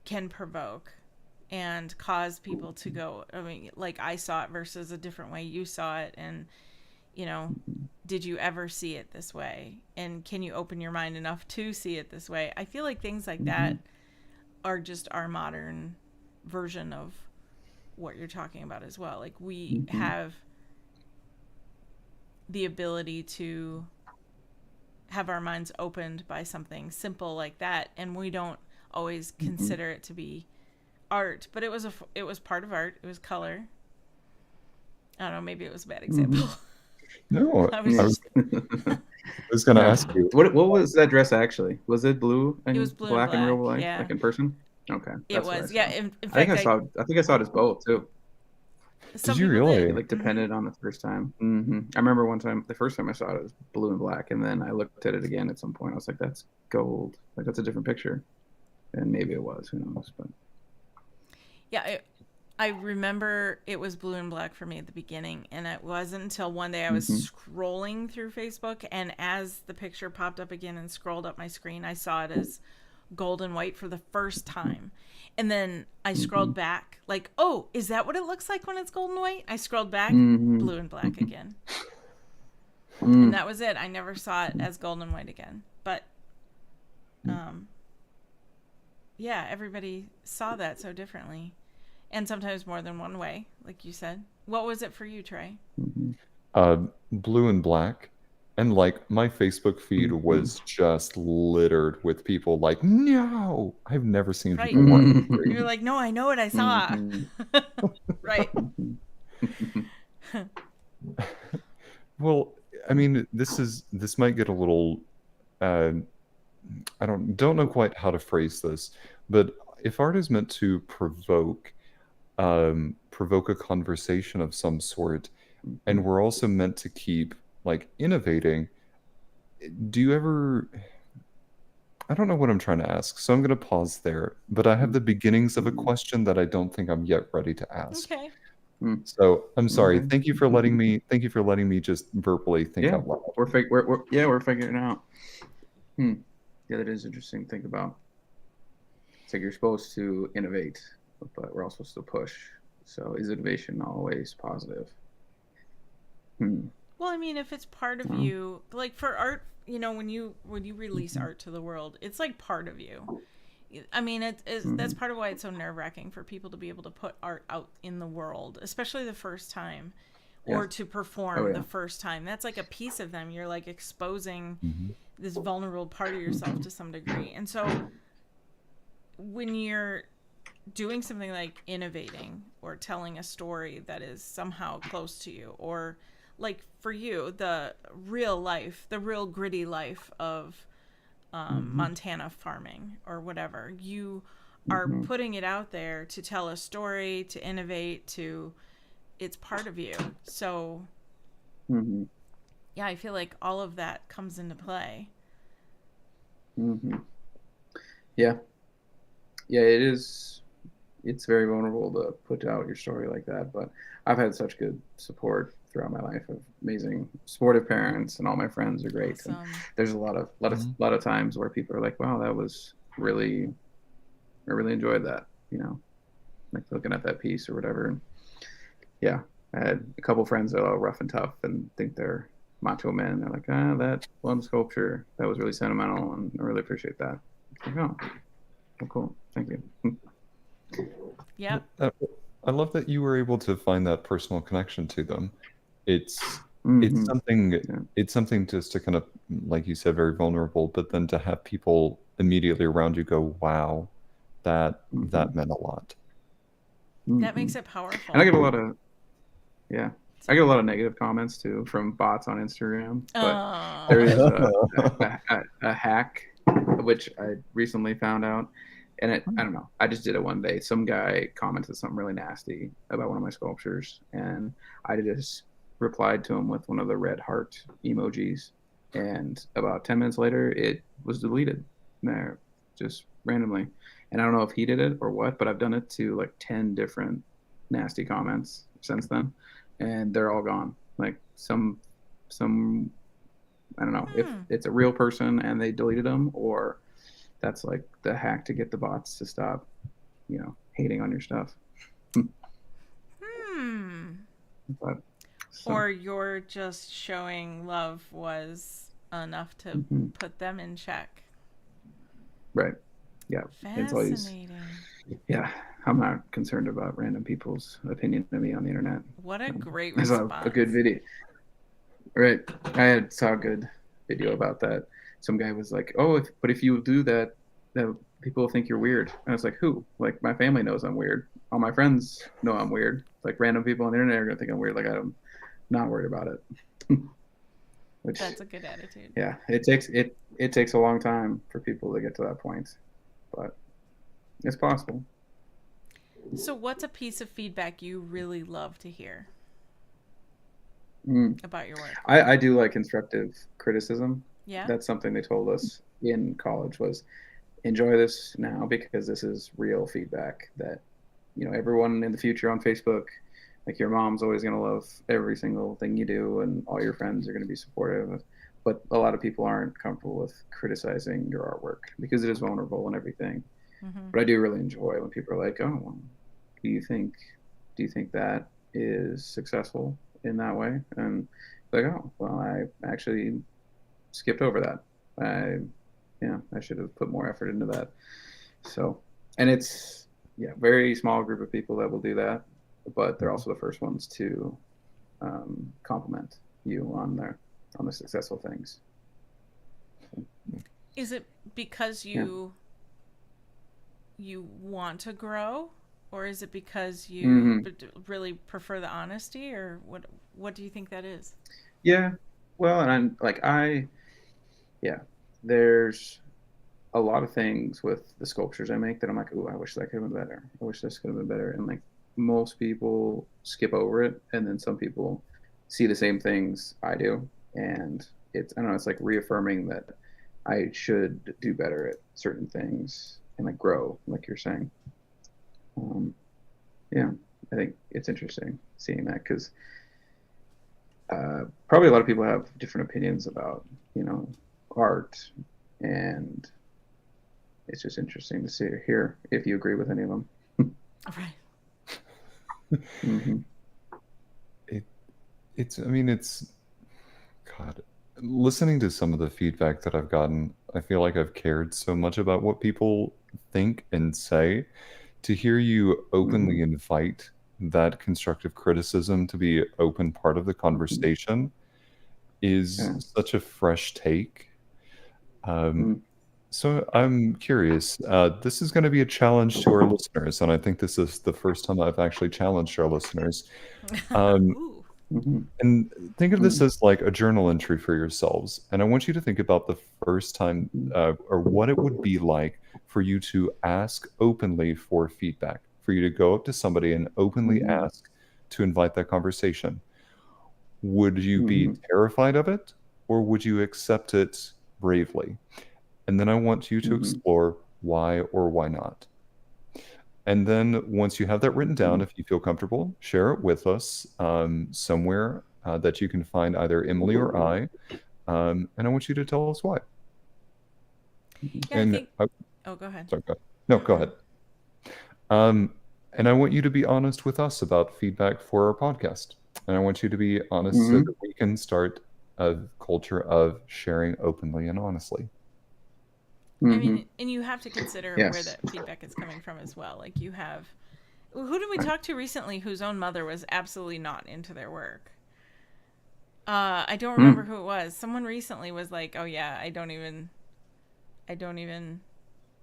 can provoke and cause people to go, I mean, like I saw it versus a different way you saw it, and did you ever see it this way, and can you open your mind enough to see it this way? I feel like things like that are just our modern version of what you're talking about as well. Like we have the ability to have our minds opened by something simple like that, and we don't always consider it to be art, but it was part of art. It was color. I don't know, maybe it was a bad example. No, I was going to ask you. What was that dress actually? Was it blue and it was blue black and in real life, yeah. like in person? Okay. It was, yeah. In fact, I think I saw it as both too. Did you really? Like depended on the first time. I remember one time, the first time I saw it was blue and black, and then I looked at it again at some point. I was like, "That's gold. Like that's a different picture." And maybe it was. Who knows? But yeah, I remember it was blue and black for me at the beginning, and it wasn't until one day I was scrolling through Facebook, and as the picture popped up again and scrolled up my screen, I saw it as gold and white for the first time. And then I scrolled back, like, oh, is that what it looks like when it's gold and white? I scrolled back, blue and black again. And that was it. I never saw it as gold and white again. But, yeah, everybody saw that so differently. And sometimes more than one way, like you said. What was it for you, Trey? Blue and black. And like my Facebook feed was just littered with people like, no, I've never seen people more angry. You're like, no, I know what I saw. Right. Well, I mean, this might get a little. Uh, I don't know quite how to phrase this, but if art is meant to provoke a conversation of some sort, and we're also meant to keep like innovating, do you ever? I don't know what I'm trying to ask, so I'm going to pause there. But I have the beginnings of a question that I don't think I'm yet ready to ask. Okay. So I'm sorry. Okay. Thank you for letting me. Thank you for letting me just verbally think Yeah, out loud. we're figuring it out. Yeah, that is interesting to think about. It's like you're supposed to innovate, but we're also supposed to push. So is innovation always positive? Well, I mean, if it's part of you, like for art, when you release art to the world, it's like part of you. I mean, that's part of why it's so nerve-wracking for people to be able to put art out in the world, especially the first time, or to perform the first time. That's like a piece of them. You're like exposing this vulnerable part of yourself to some degree. And so when you're doing something like innovating or telling a story that is somehow close to you, or like for you, the real gritty life of Montana farming or whatever, you are putting it out there to tell a story, to innovate, it's part of you. So yeah, I feel like all of that comes into play. Yeah, it is. It's very vulnerable to put out your story like that, but I've had such good support throughout my life of amazing supportive parents, and all my friends are great. Awesome. And there's a lot of times where people are like, wow, that was really, I really enjoyed that, like looking at that piece or whatever. And yeah, I had a couple friends that are rough and tough and think they're macho men. They're like, that one sculpture, that was really sentimental, and I really appreciate that. It's like, oh, cool, thank you. Yeah. I love that you were able to find that personal connection to them. It's something just to kind of, like you said, very vulnerable, but then to have people immediately around you go, wow, that meant a lot. That makes it powerful. And I get a lot of negative comments too from bots on Instagram, but there is a hack which I recently found out. And I don't know, I just did it one day. Some guy commented something really nasty about one of my sculptures, and I just replied to him with one of the red heart emojis. And about 10 minutes later, it was deleted there, just randomly. And I don't know if he did it or what, but I've done it to like 10 different nasty comments since then, and they're all gone. Like some, I don't know if it's a real person and they deleted them, or that's like the hack to get the bots to stop, hating on your stuff. But, or you're just showing love was enough to put them in check. Right. Yeah. Fascinating. It's always, I'm not concerned about random people's opinion of me on the internet. What a great response. I saw a good video. Right. I saw a good video about that. Some guy was like, oh, but if you do that, people will think you're weird. And I was like, who? Like, my family knows I'm weird. All my friends know I'm weird. Like, random people on the internet are going to think I'm weird. Like, I'm not worried about it. That's a good attitude. Yeah. It takes a long time for people to get to that point. But it's possible. So what's a piece of feedback you really love to hear about your work? I do like constructive criticism. Yeah. That's something they told us in college was enjoy this now because this is real feedback that, everyone in the future on Facebook, like your mom's always going to love every single thing you do and all your friends are going to be supportive. But a lot of people aren't comfortable with criticizing your artwork because it is vulnerable and everything. But I do really enjoy when people are like, oh, well, do you think that is successful in that way? And like, oh, well, I actually skipped over that. I should have put more effort into that. So, and it's very small group of people that will do that, but they're also the first ones to compliment you on the successful things. Is it because you want to grow, or is it because you really prefer the honesty, or what do you think that is? Yeah, Well, and I'm like yeah, there's a lot of things with the sculptures I make that I'm like, oh, I wish that could have been better. I wish this could have been better. And like most people skip over it, and then some people see the same things I do, and I don't know, it's like reaffirming that I should do better at certain things and like grow, like you're saying. Um, yeah, I think it's interesting seeing that because probably a lot of people have different opinions about art, and it's just interesting to see or hear if you agree with any of them. Right. Mm-hmm. It's God, listening to some of the feedback that I've gotten, I feel like I've cared so much about what people think and say. To hear you openly invite that constructive criticism to be an open part of the conversation is such a fresh take. So I'm curious. This is going to be a challenge to our listeners, and I think this is the first time I've actually challenged our listeners. Ooh. And think of this as like a journal entry for yourselves. And I want you to think about the first time or what it would be like for you to ask openly for feedback, for you to go up to somebody and openly ask to invite that conversation. Would you be terrified of it, or would you accept it bravely? And then I want you to explore why or why not. And then once you have that written down, if you feel comfortable, share it with us somewhere that you can find either Emily or I. And I want you to tell us why. Yeah, I think... Oh, go ahead. Sorry, go ahead. No, go ahead. And I want you to be honest with us about feedback for our podcast. And I want you to be honest so that we can start a culture of sharing openly and honestly. I mean, and you have to consider where that feedback is coming from as well. Like you have, who did we talk to recently whose own mother was absolutely not into their work? I don't remember who it was. Someone recently was like, "Oh yeah, I don't even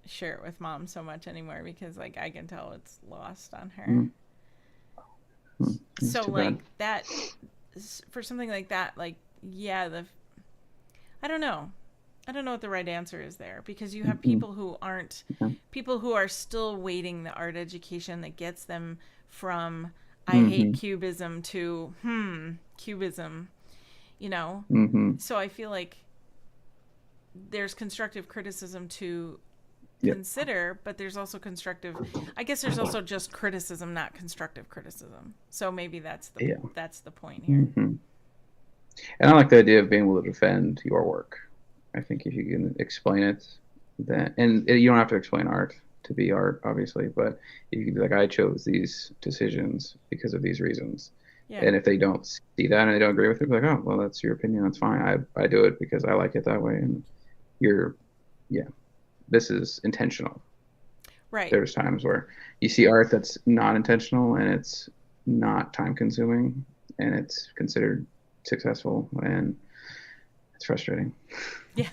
share it with mom so much anymore because like I can tell it's lost on her." So like that, for something like that, like yeah, I don't know what the right answer is there, because you have people who are still waiting the art education that gets them from I hate cubism to cubism, So I feel like there's constructive criticism to consider, but there's also there's also just criticism, not constructive criticism. So maybe that's the point here. And I like the idea of being able to defend your work. I think if you can explain it, and you don't have to explain art to be art, obviously, but you can be like, I chose these decisions because of these reasons. Yeah. And if they don't see that and they don't agree with it, be like, oh, well, that's your opinion. That's fine. I do it because I like it that way. And this is intentional. Right. There's times where you see art that's not intentional and it's not time consuming and it's considered successful, and it's frustrating. Yeah.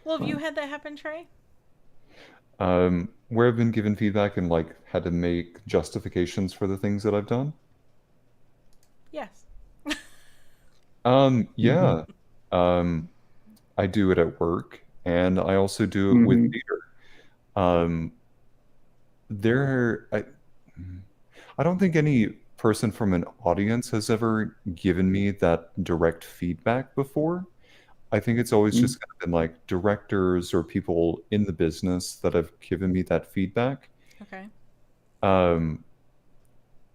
Well, have you had that happen, Trey? Where I've been given feedback and like had to make justifications for the things that I've done? Yes. Yeah. I do it at work, and I also do it with theater. I don't think any person from an audience has ever given me that direct feedback before. I think it's always just kind of been like directors or people in the business that have given me that feedback. Okay.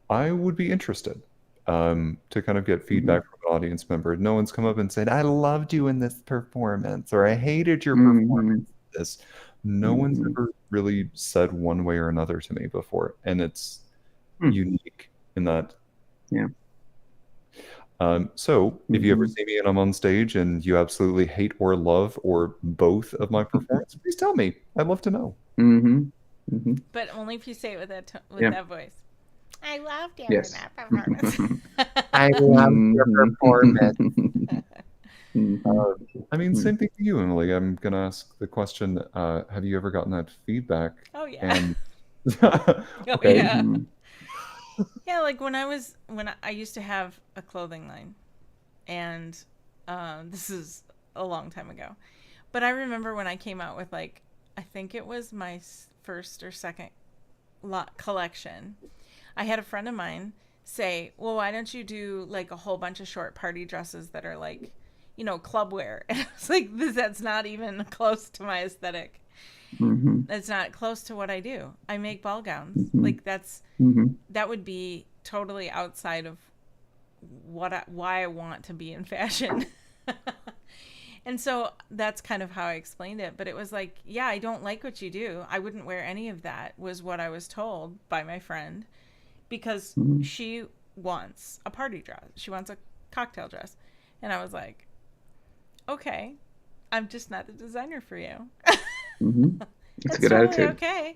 I would be interested to kind of get feedback from an audience member. No one's come up and said, I loved you in this performance, or I hated your performance in this. No one's ever really said one way or another to me before, and it's unique in that. Yeah. So if you ever see me and I'm on stage and you absolutely hate or love or both of my performance, please tell me. I'd love to know. But only if you say it with that voice. I loved you in that performance. I loved your performance. I mean, same thing to you, Emily. I'm going to ask the question, have you ever gotten that feedback? Oh, yeah. Okay. Yeah. Yeah, like when I used to have a clothing line, and this is a long time ago. But I remember when I came out with, like, I think it was my first or second collection, I had a friend of mine say, well, why don't you do like a whole bunch of short party dresses that are like, you know, club wear? And I was like, that's not even close to my aesthetic. Mm-hmm. That's not close to what I do. I make ball gowns. Mm-hmm. Like Mm-hmm. that would be totally outside of why I want to be in fashion. And so that's kind of how I explained it. But it was like, yeah, I don't like what you do. I wouldn't wear any of that, was what I was told by my friend, because Mm-hmm. she wants a party dress. She wants a cocktail dress. And I was like, okay, I'm just not the designer for you. Mm-hmm. That's That's a good totally attitude. okay.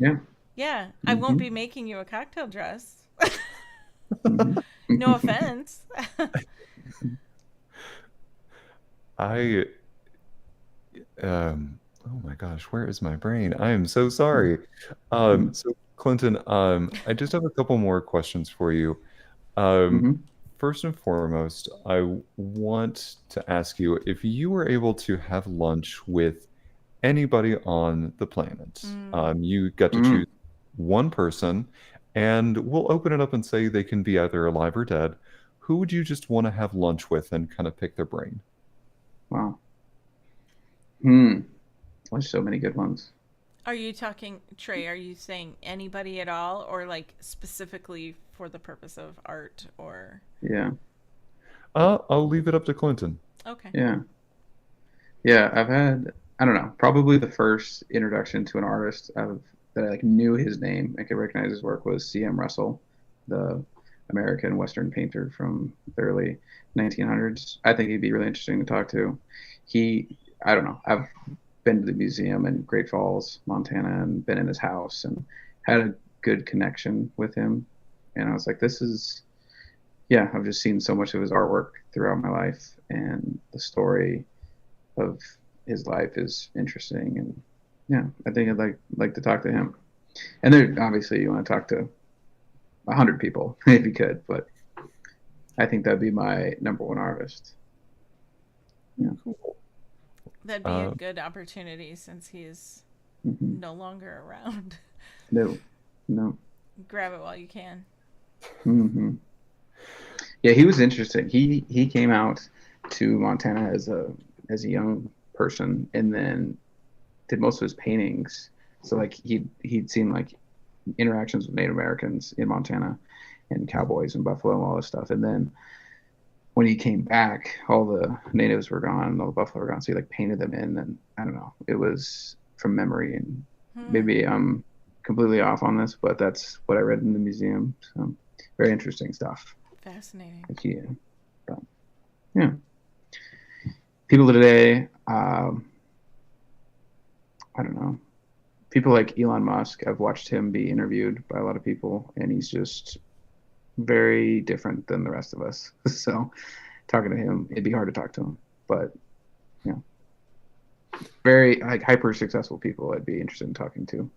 Yeah. Yeah, I won't Mm-hmm. be making you a cocktail dress. Mm-hmm. No offense. I oh my gosh, where is my brain? I am so sorry. So Clinton, I just have a couple more questions for you. Um, Mm-hmm. First and foremost, I want to ask you if you were able to have lunch with anybody on the planet. You get to Mm-hmm. choose one person, and we'll open it up and say they can be either alive or dead. Who would you just want to have lunch with and kind of pick their brain? Wow. There's so many good ones. Are you talking, Trey, are you saying anybody at all, or like specifically for the purpose of art, or? Yeah. I'll leave it up to Clinton. Okay. Yeah. Yeah. I've had, I don't know, probably the first introduction to an artist that I like knew his name and could recognize his work was C.M. Russell, the American Western painter from the early 1900s. I think he'd be really interesting to talk to. I don't know, I've been to the museum in Great Falls, Montana, and been in his house and had a good connection with him. And I was like, yeah, I've just seen so much of his artwork throughout my life, and the story of his life is interesting. And yeah, I think I'd like to talk to him. And there, obviously, you want to talk to 100 people if you could, but I think that'd be my number one artist. Yeah. Cool. That'd be a good opportunity since he is Mm-hmm. no longer around. No. Grab it while you can. Mm-hmm. Yeah, he was interesting. He came out to Montana as a young person, and then did most of his paintings. So like he'd seen like interactions with Native Americans in Montana and cowboys and buffalo and all this stuff. And then when he came back, all the natives were gone and all the buffalo were gone. So he like painted them in, and I don't know, it was from memory, and maybe I'm completely off on this, but that's what I read in the museum. So very interesting stuff. Fascinating. But yeah. People today, I don't know. People like Elon Musk, I've watched him be interviewed by a lot of people, and he's just very different than the rest of us. So talking to him, it'd be hard to talk to him. But yeah, very like hyper successful people I'd be interested in talking to.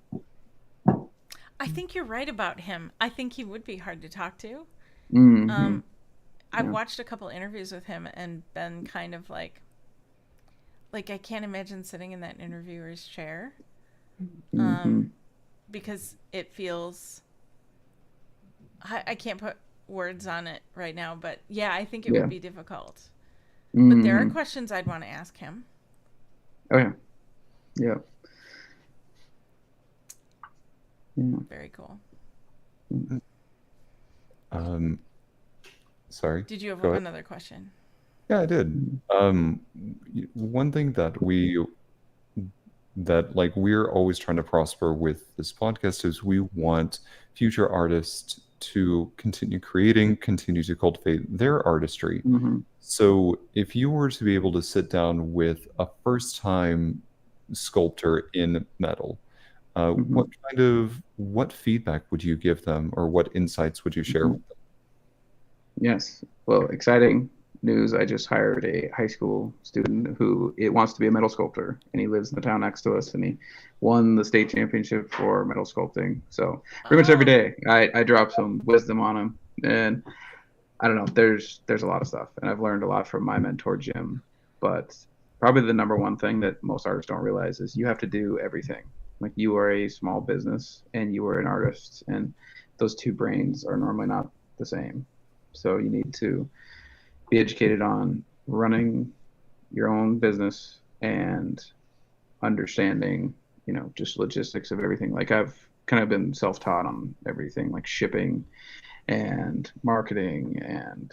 I think you're right about him. I think he would be hard to talk to. Mm-hmm. I've watched a couple interviews with him and been kind of like I can't imagine sitting in that interviewer's chair, because it feels, I can't put words on it right now, but yeah, I think it would be difficult. But there are questions I'd want to ask him. Oh yeah. Yeah. Very cool. Sorry. Did you have Go ahead. another question? Yeah, I did. One thing that we're always trying to prosper with this podcast is we want future artists to continue creating, continue to cultivate their artistry. Mm-hmm. So if you were to be able to sit down with a first-time sculptor in metal, what feedback would you give them, or what insights would you share with them? Yes. Well, exciting news. I just hired a high school student who wants to be a metal sculptor, and he lives in the town next to us, and he won the state championship for metal sculpting. So pretty much every day I drop some wisdom on him, and I don't know. There's a lot of stuff, and I've learned a lot from my mentor Jim. But probably the number one thing that most artists don't realize is you have to do everything. Like, you are a small business and you are an artist, and those two brains are normally not the same. So you need to be educated on running your own business and understanding, just logistics of everything. Like, I've kind of been self-taught on everything, like shipping and marketing and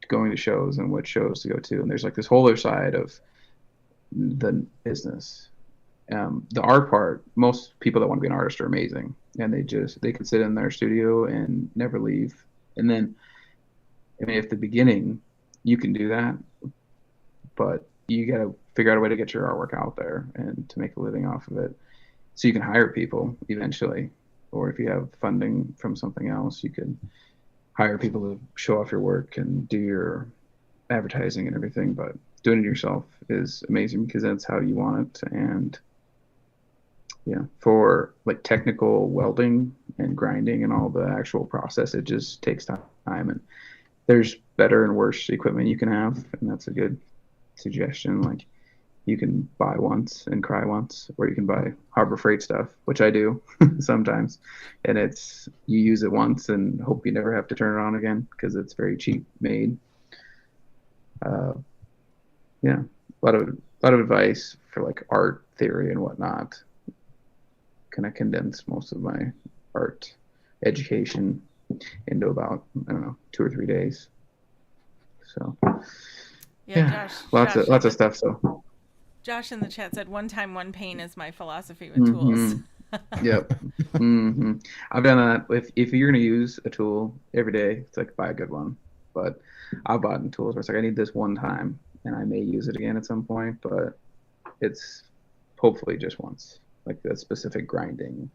going to shows and what shows to go to. And there's like this whole other side of the business. The art part, most people that want to be an artist are amazing, and they can sit in their studio and never leave. And then, I mean, at the beginning, you can do that, but you got to figure out a way to get your artwork out there and to make a living off of it, so you can hire people eventually. Or if you have funding from something else, you could hire people to show off your work and do your advertising and everything. But doing it yourself is amazing because that's how you want it. And yeah, for like technical welding and grinding and all the actual process, it just takes time. And there's better and worse equipment you can have, and that's a good suggestion. Like, you can buy once and cry once, or you can buy Harbor Freight stuff, which I do sometimes. And you use it once and hope you never have to turn it on again because it's very cheap made. Yeah, a lot of advice for like art theory and whatnot. Kind of condense most of my art education into about, I don't know, 2 or 3 days. So Yeah, lots of stuff. So Josh in the chat said, "One time, one pain is my philosophy with tools." Yep. I've done that. If you're gonna use a tool every day, it's like, buy a good one. But I've bought tools where it's like, I need this one time, and I may use it again at some point, but it's hopefully just once, like a specific grinding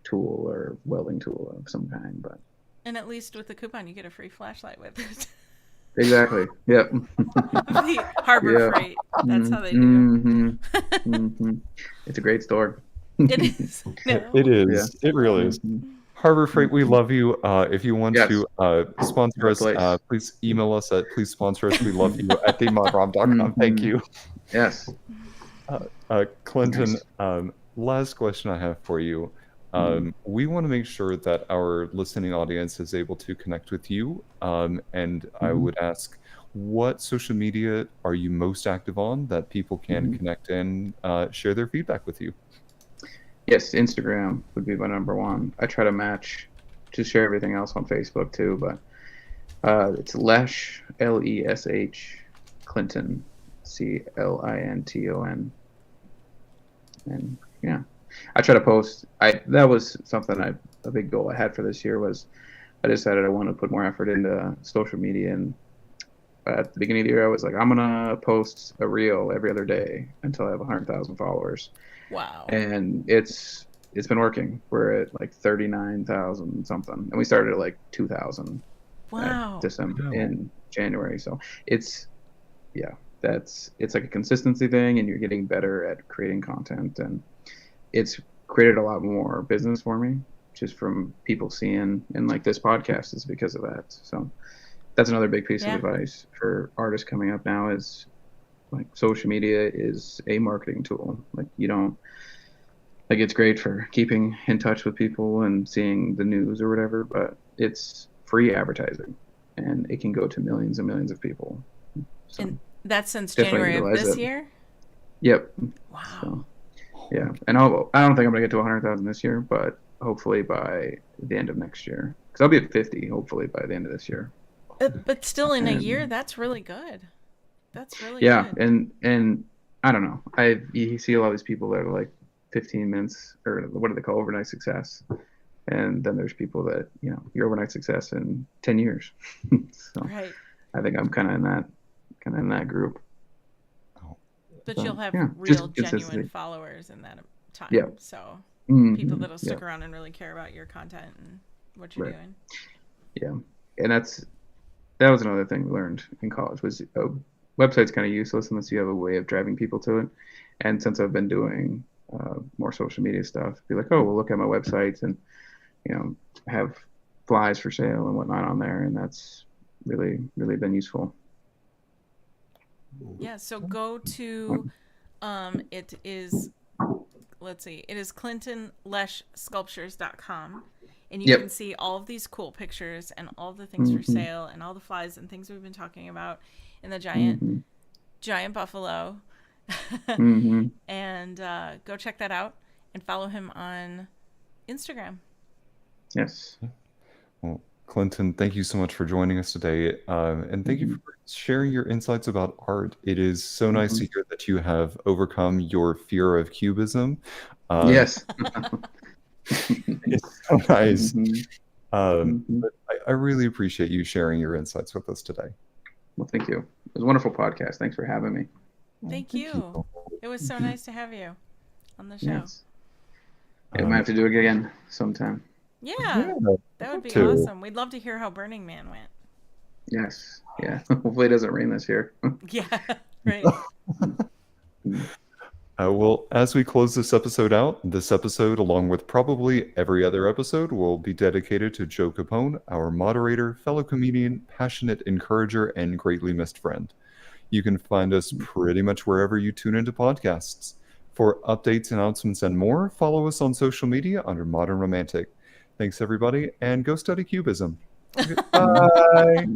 tool or welding tool of some kind. But and at least with the coupon, you get a free flashlight with it. Exactly. Yep. The Harbor Freight. That's how they do. It's a great store. It is. No. It is. Yeah. It really is. Harbor Freight, we love you. If you want to sponsor us, please email us at please sponsor us. We love you at themodrom.com. Thank you. Yes. Clinton, last question I have for you. We want to make sure that our listening audience is able to connect with you. And I would ask, what social media are you most active on that people can connect and share their feedback with you? Yes, Instagram would be my number one. I try to share everything else on Facebook too, but it's Lesh, Lesh, Clinton, Clinton. And yeah. I try to post. That was something a big goal I had for this year was I decided I want to put more effort into social media. And at the beginning of the year, I was like, I'm gonna post a reel every other day until I have 100,000 followers. Wow. And it's been working. We're at like 39,000 something, and we started at like 2,000. Wow. In January. So it's like a consistency thing, and you're getting better at creating content, and it's created a lot more business for me just from people seeing, and like this podcast is because of that. So that's another big piece of advice for artists coming up now is like social media is a marketing tool. Like it's great for keeping in touch with people and seeing the news or whatever, but it's free advertising and it can go to millions and millions of people. So and that's since January of this year? Yep. Wow. So, yeah, and I don't think I'm gonna get to 100,000 this year, but hopefully by the end of next year, because I'll be at 50 hopefully by the end of this year. But still, in a year, that's really good. That's really good. Yeah, and I don't know. You see a lot of these people that are like 15 minutes, or what do they call overnight success, and then there's people that your overnight success in 10 years. So right. I think I'm kind of in that group. But you'll have real, genuine followers in that time. Yeah. So people that'll stick around and really care about your content and what you're doing. Yeah. And that was another thing we learned in college was a website's kind of useless unless you have a way of driving people to it. And since I've been doing more social media stuff, be like, oh, well, look at my websites and, have flies for sale and whatnot on there. And that's really, really been useful. Yeah, so go to it is, let's see, it is clintonleshsculptures.com, and you Yep. can see all of these cool pictures and all the things for sale and all the flies and things we've been talking about, and the giant buffalo. And go check that out and follow him on Instagram. Yes. Well, Clinton, thank you so much for joining us today. And thank you for sharing your insights about art. It is so nice to hear that you have overcome your fear of cubism. Yes. It's so nice. But I really appreciate you sharing your insights with us today. Well, thank you. It was a wonderful podcast. Thanks for having me. Thank you. It was so nice to have you on the show. Yes. We might have to do it again sometime. Yeah, that would be too. awesome. We'd love to hear how Burning Man went. Yes. Yeah. Hopefully it doesn't rain this year. Yeah, right. Well, as we close this episode out, this episode, along with probably every other episode, will be dedicated to Joe Capone, our moderator, fellow comedian, passionate encourager, and greatly missed friend. You can find us pretty much wherever you tune into podcasts. For updates, announcements, and more, follow us on social media under Modern Romantic. Thanks, everybody, and go study Cubism. Bye.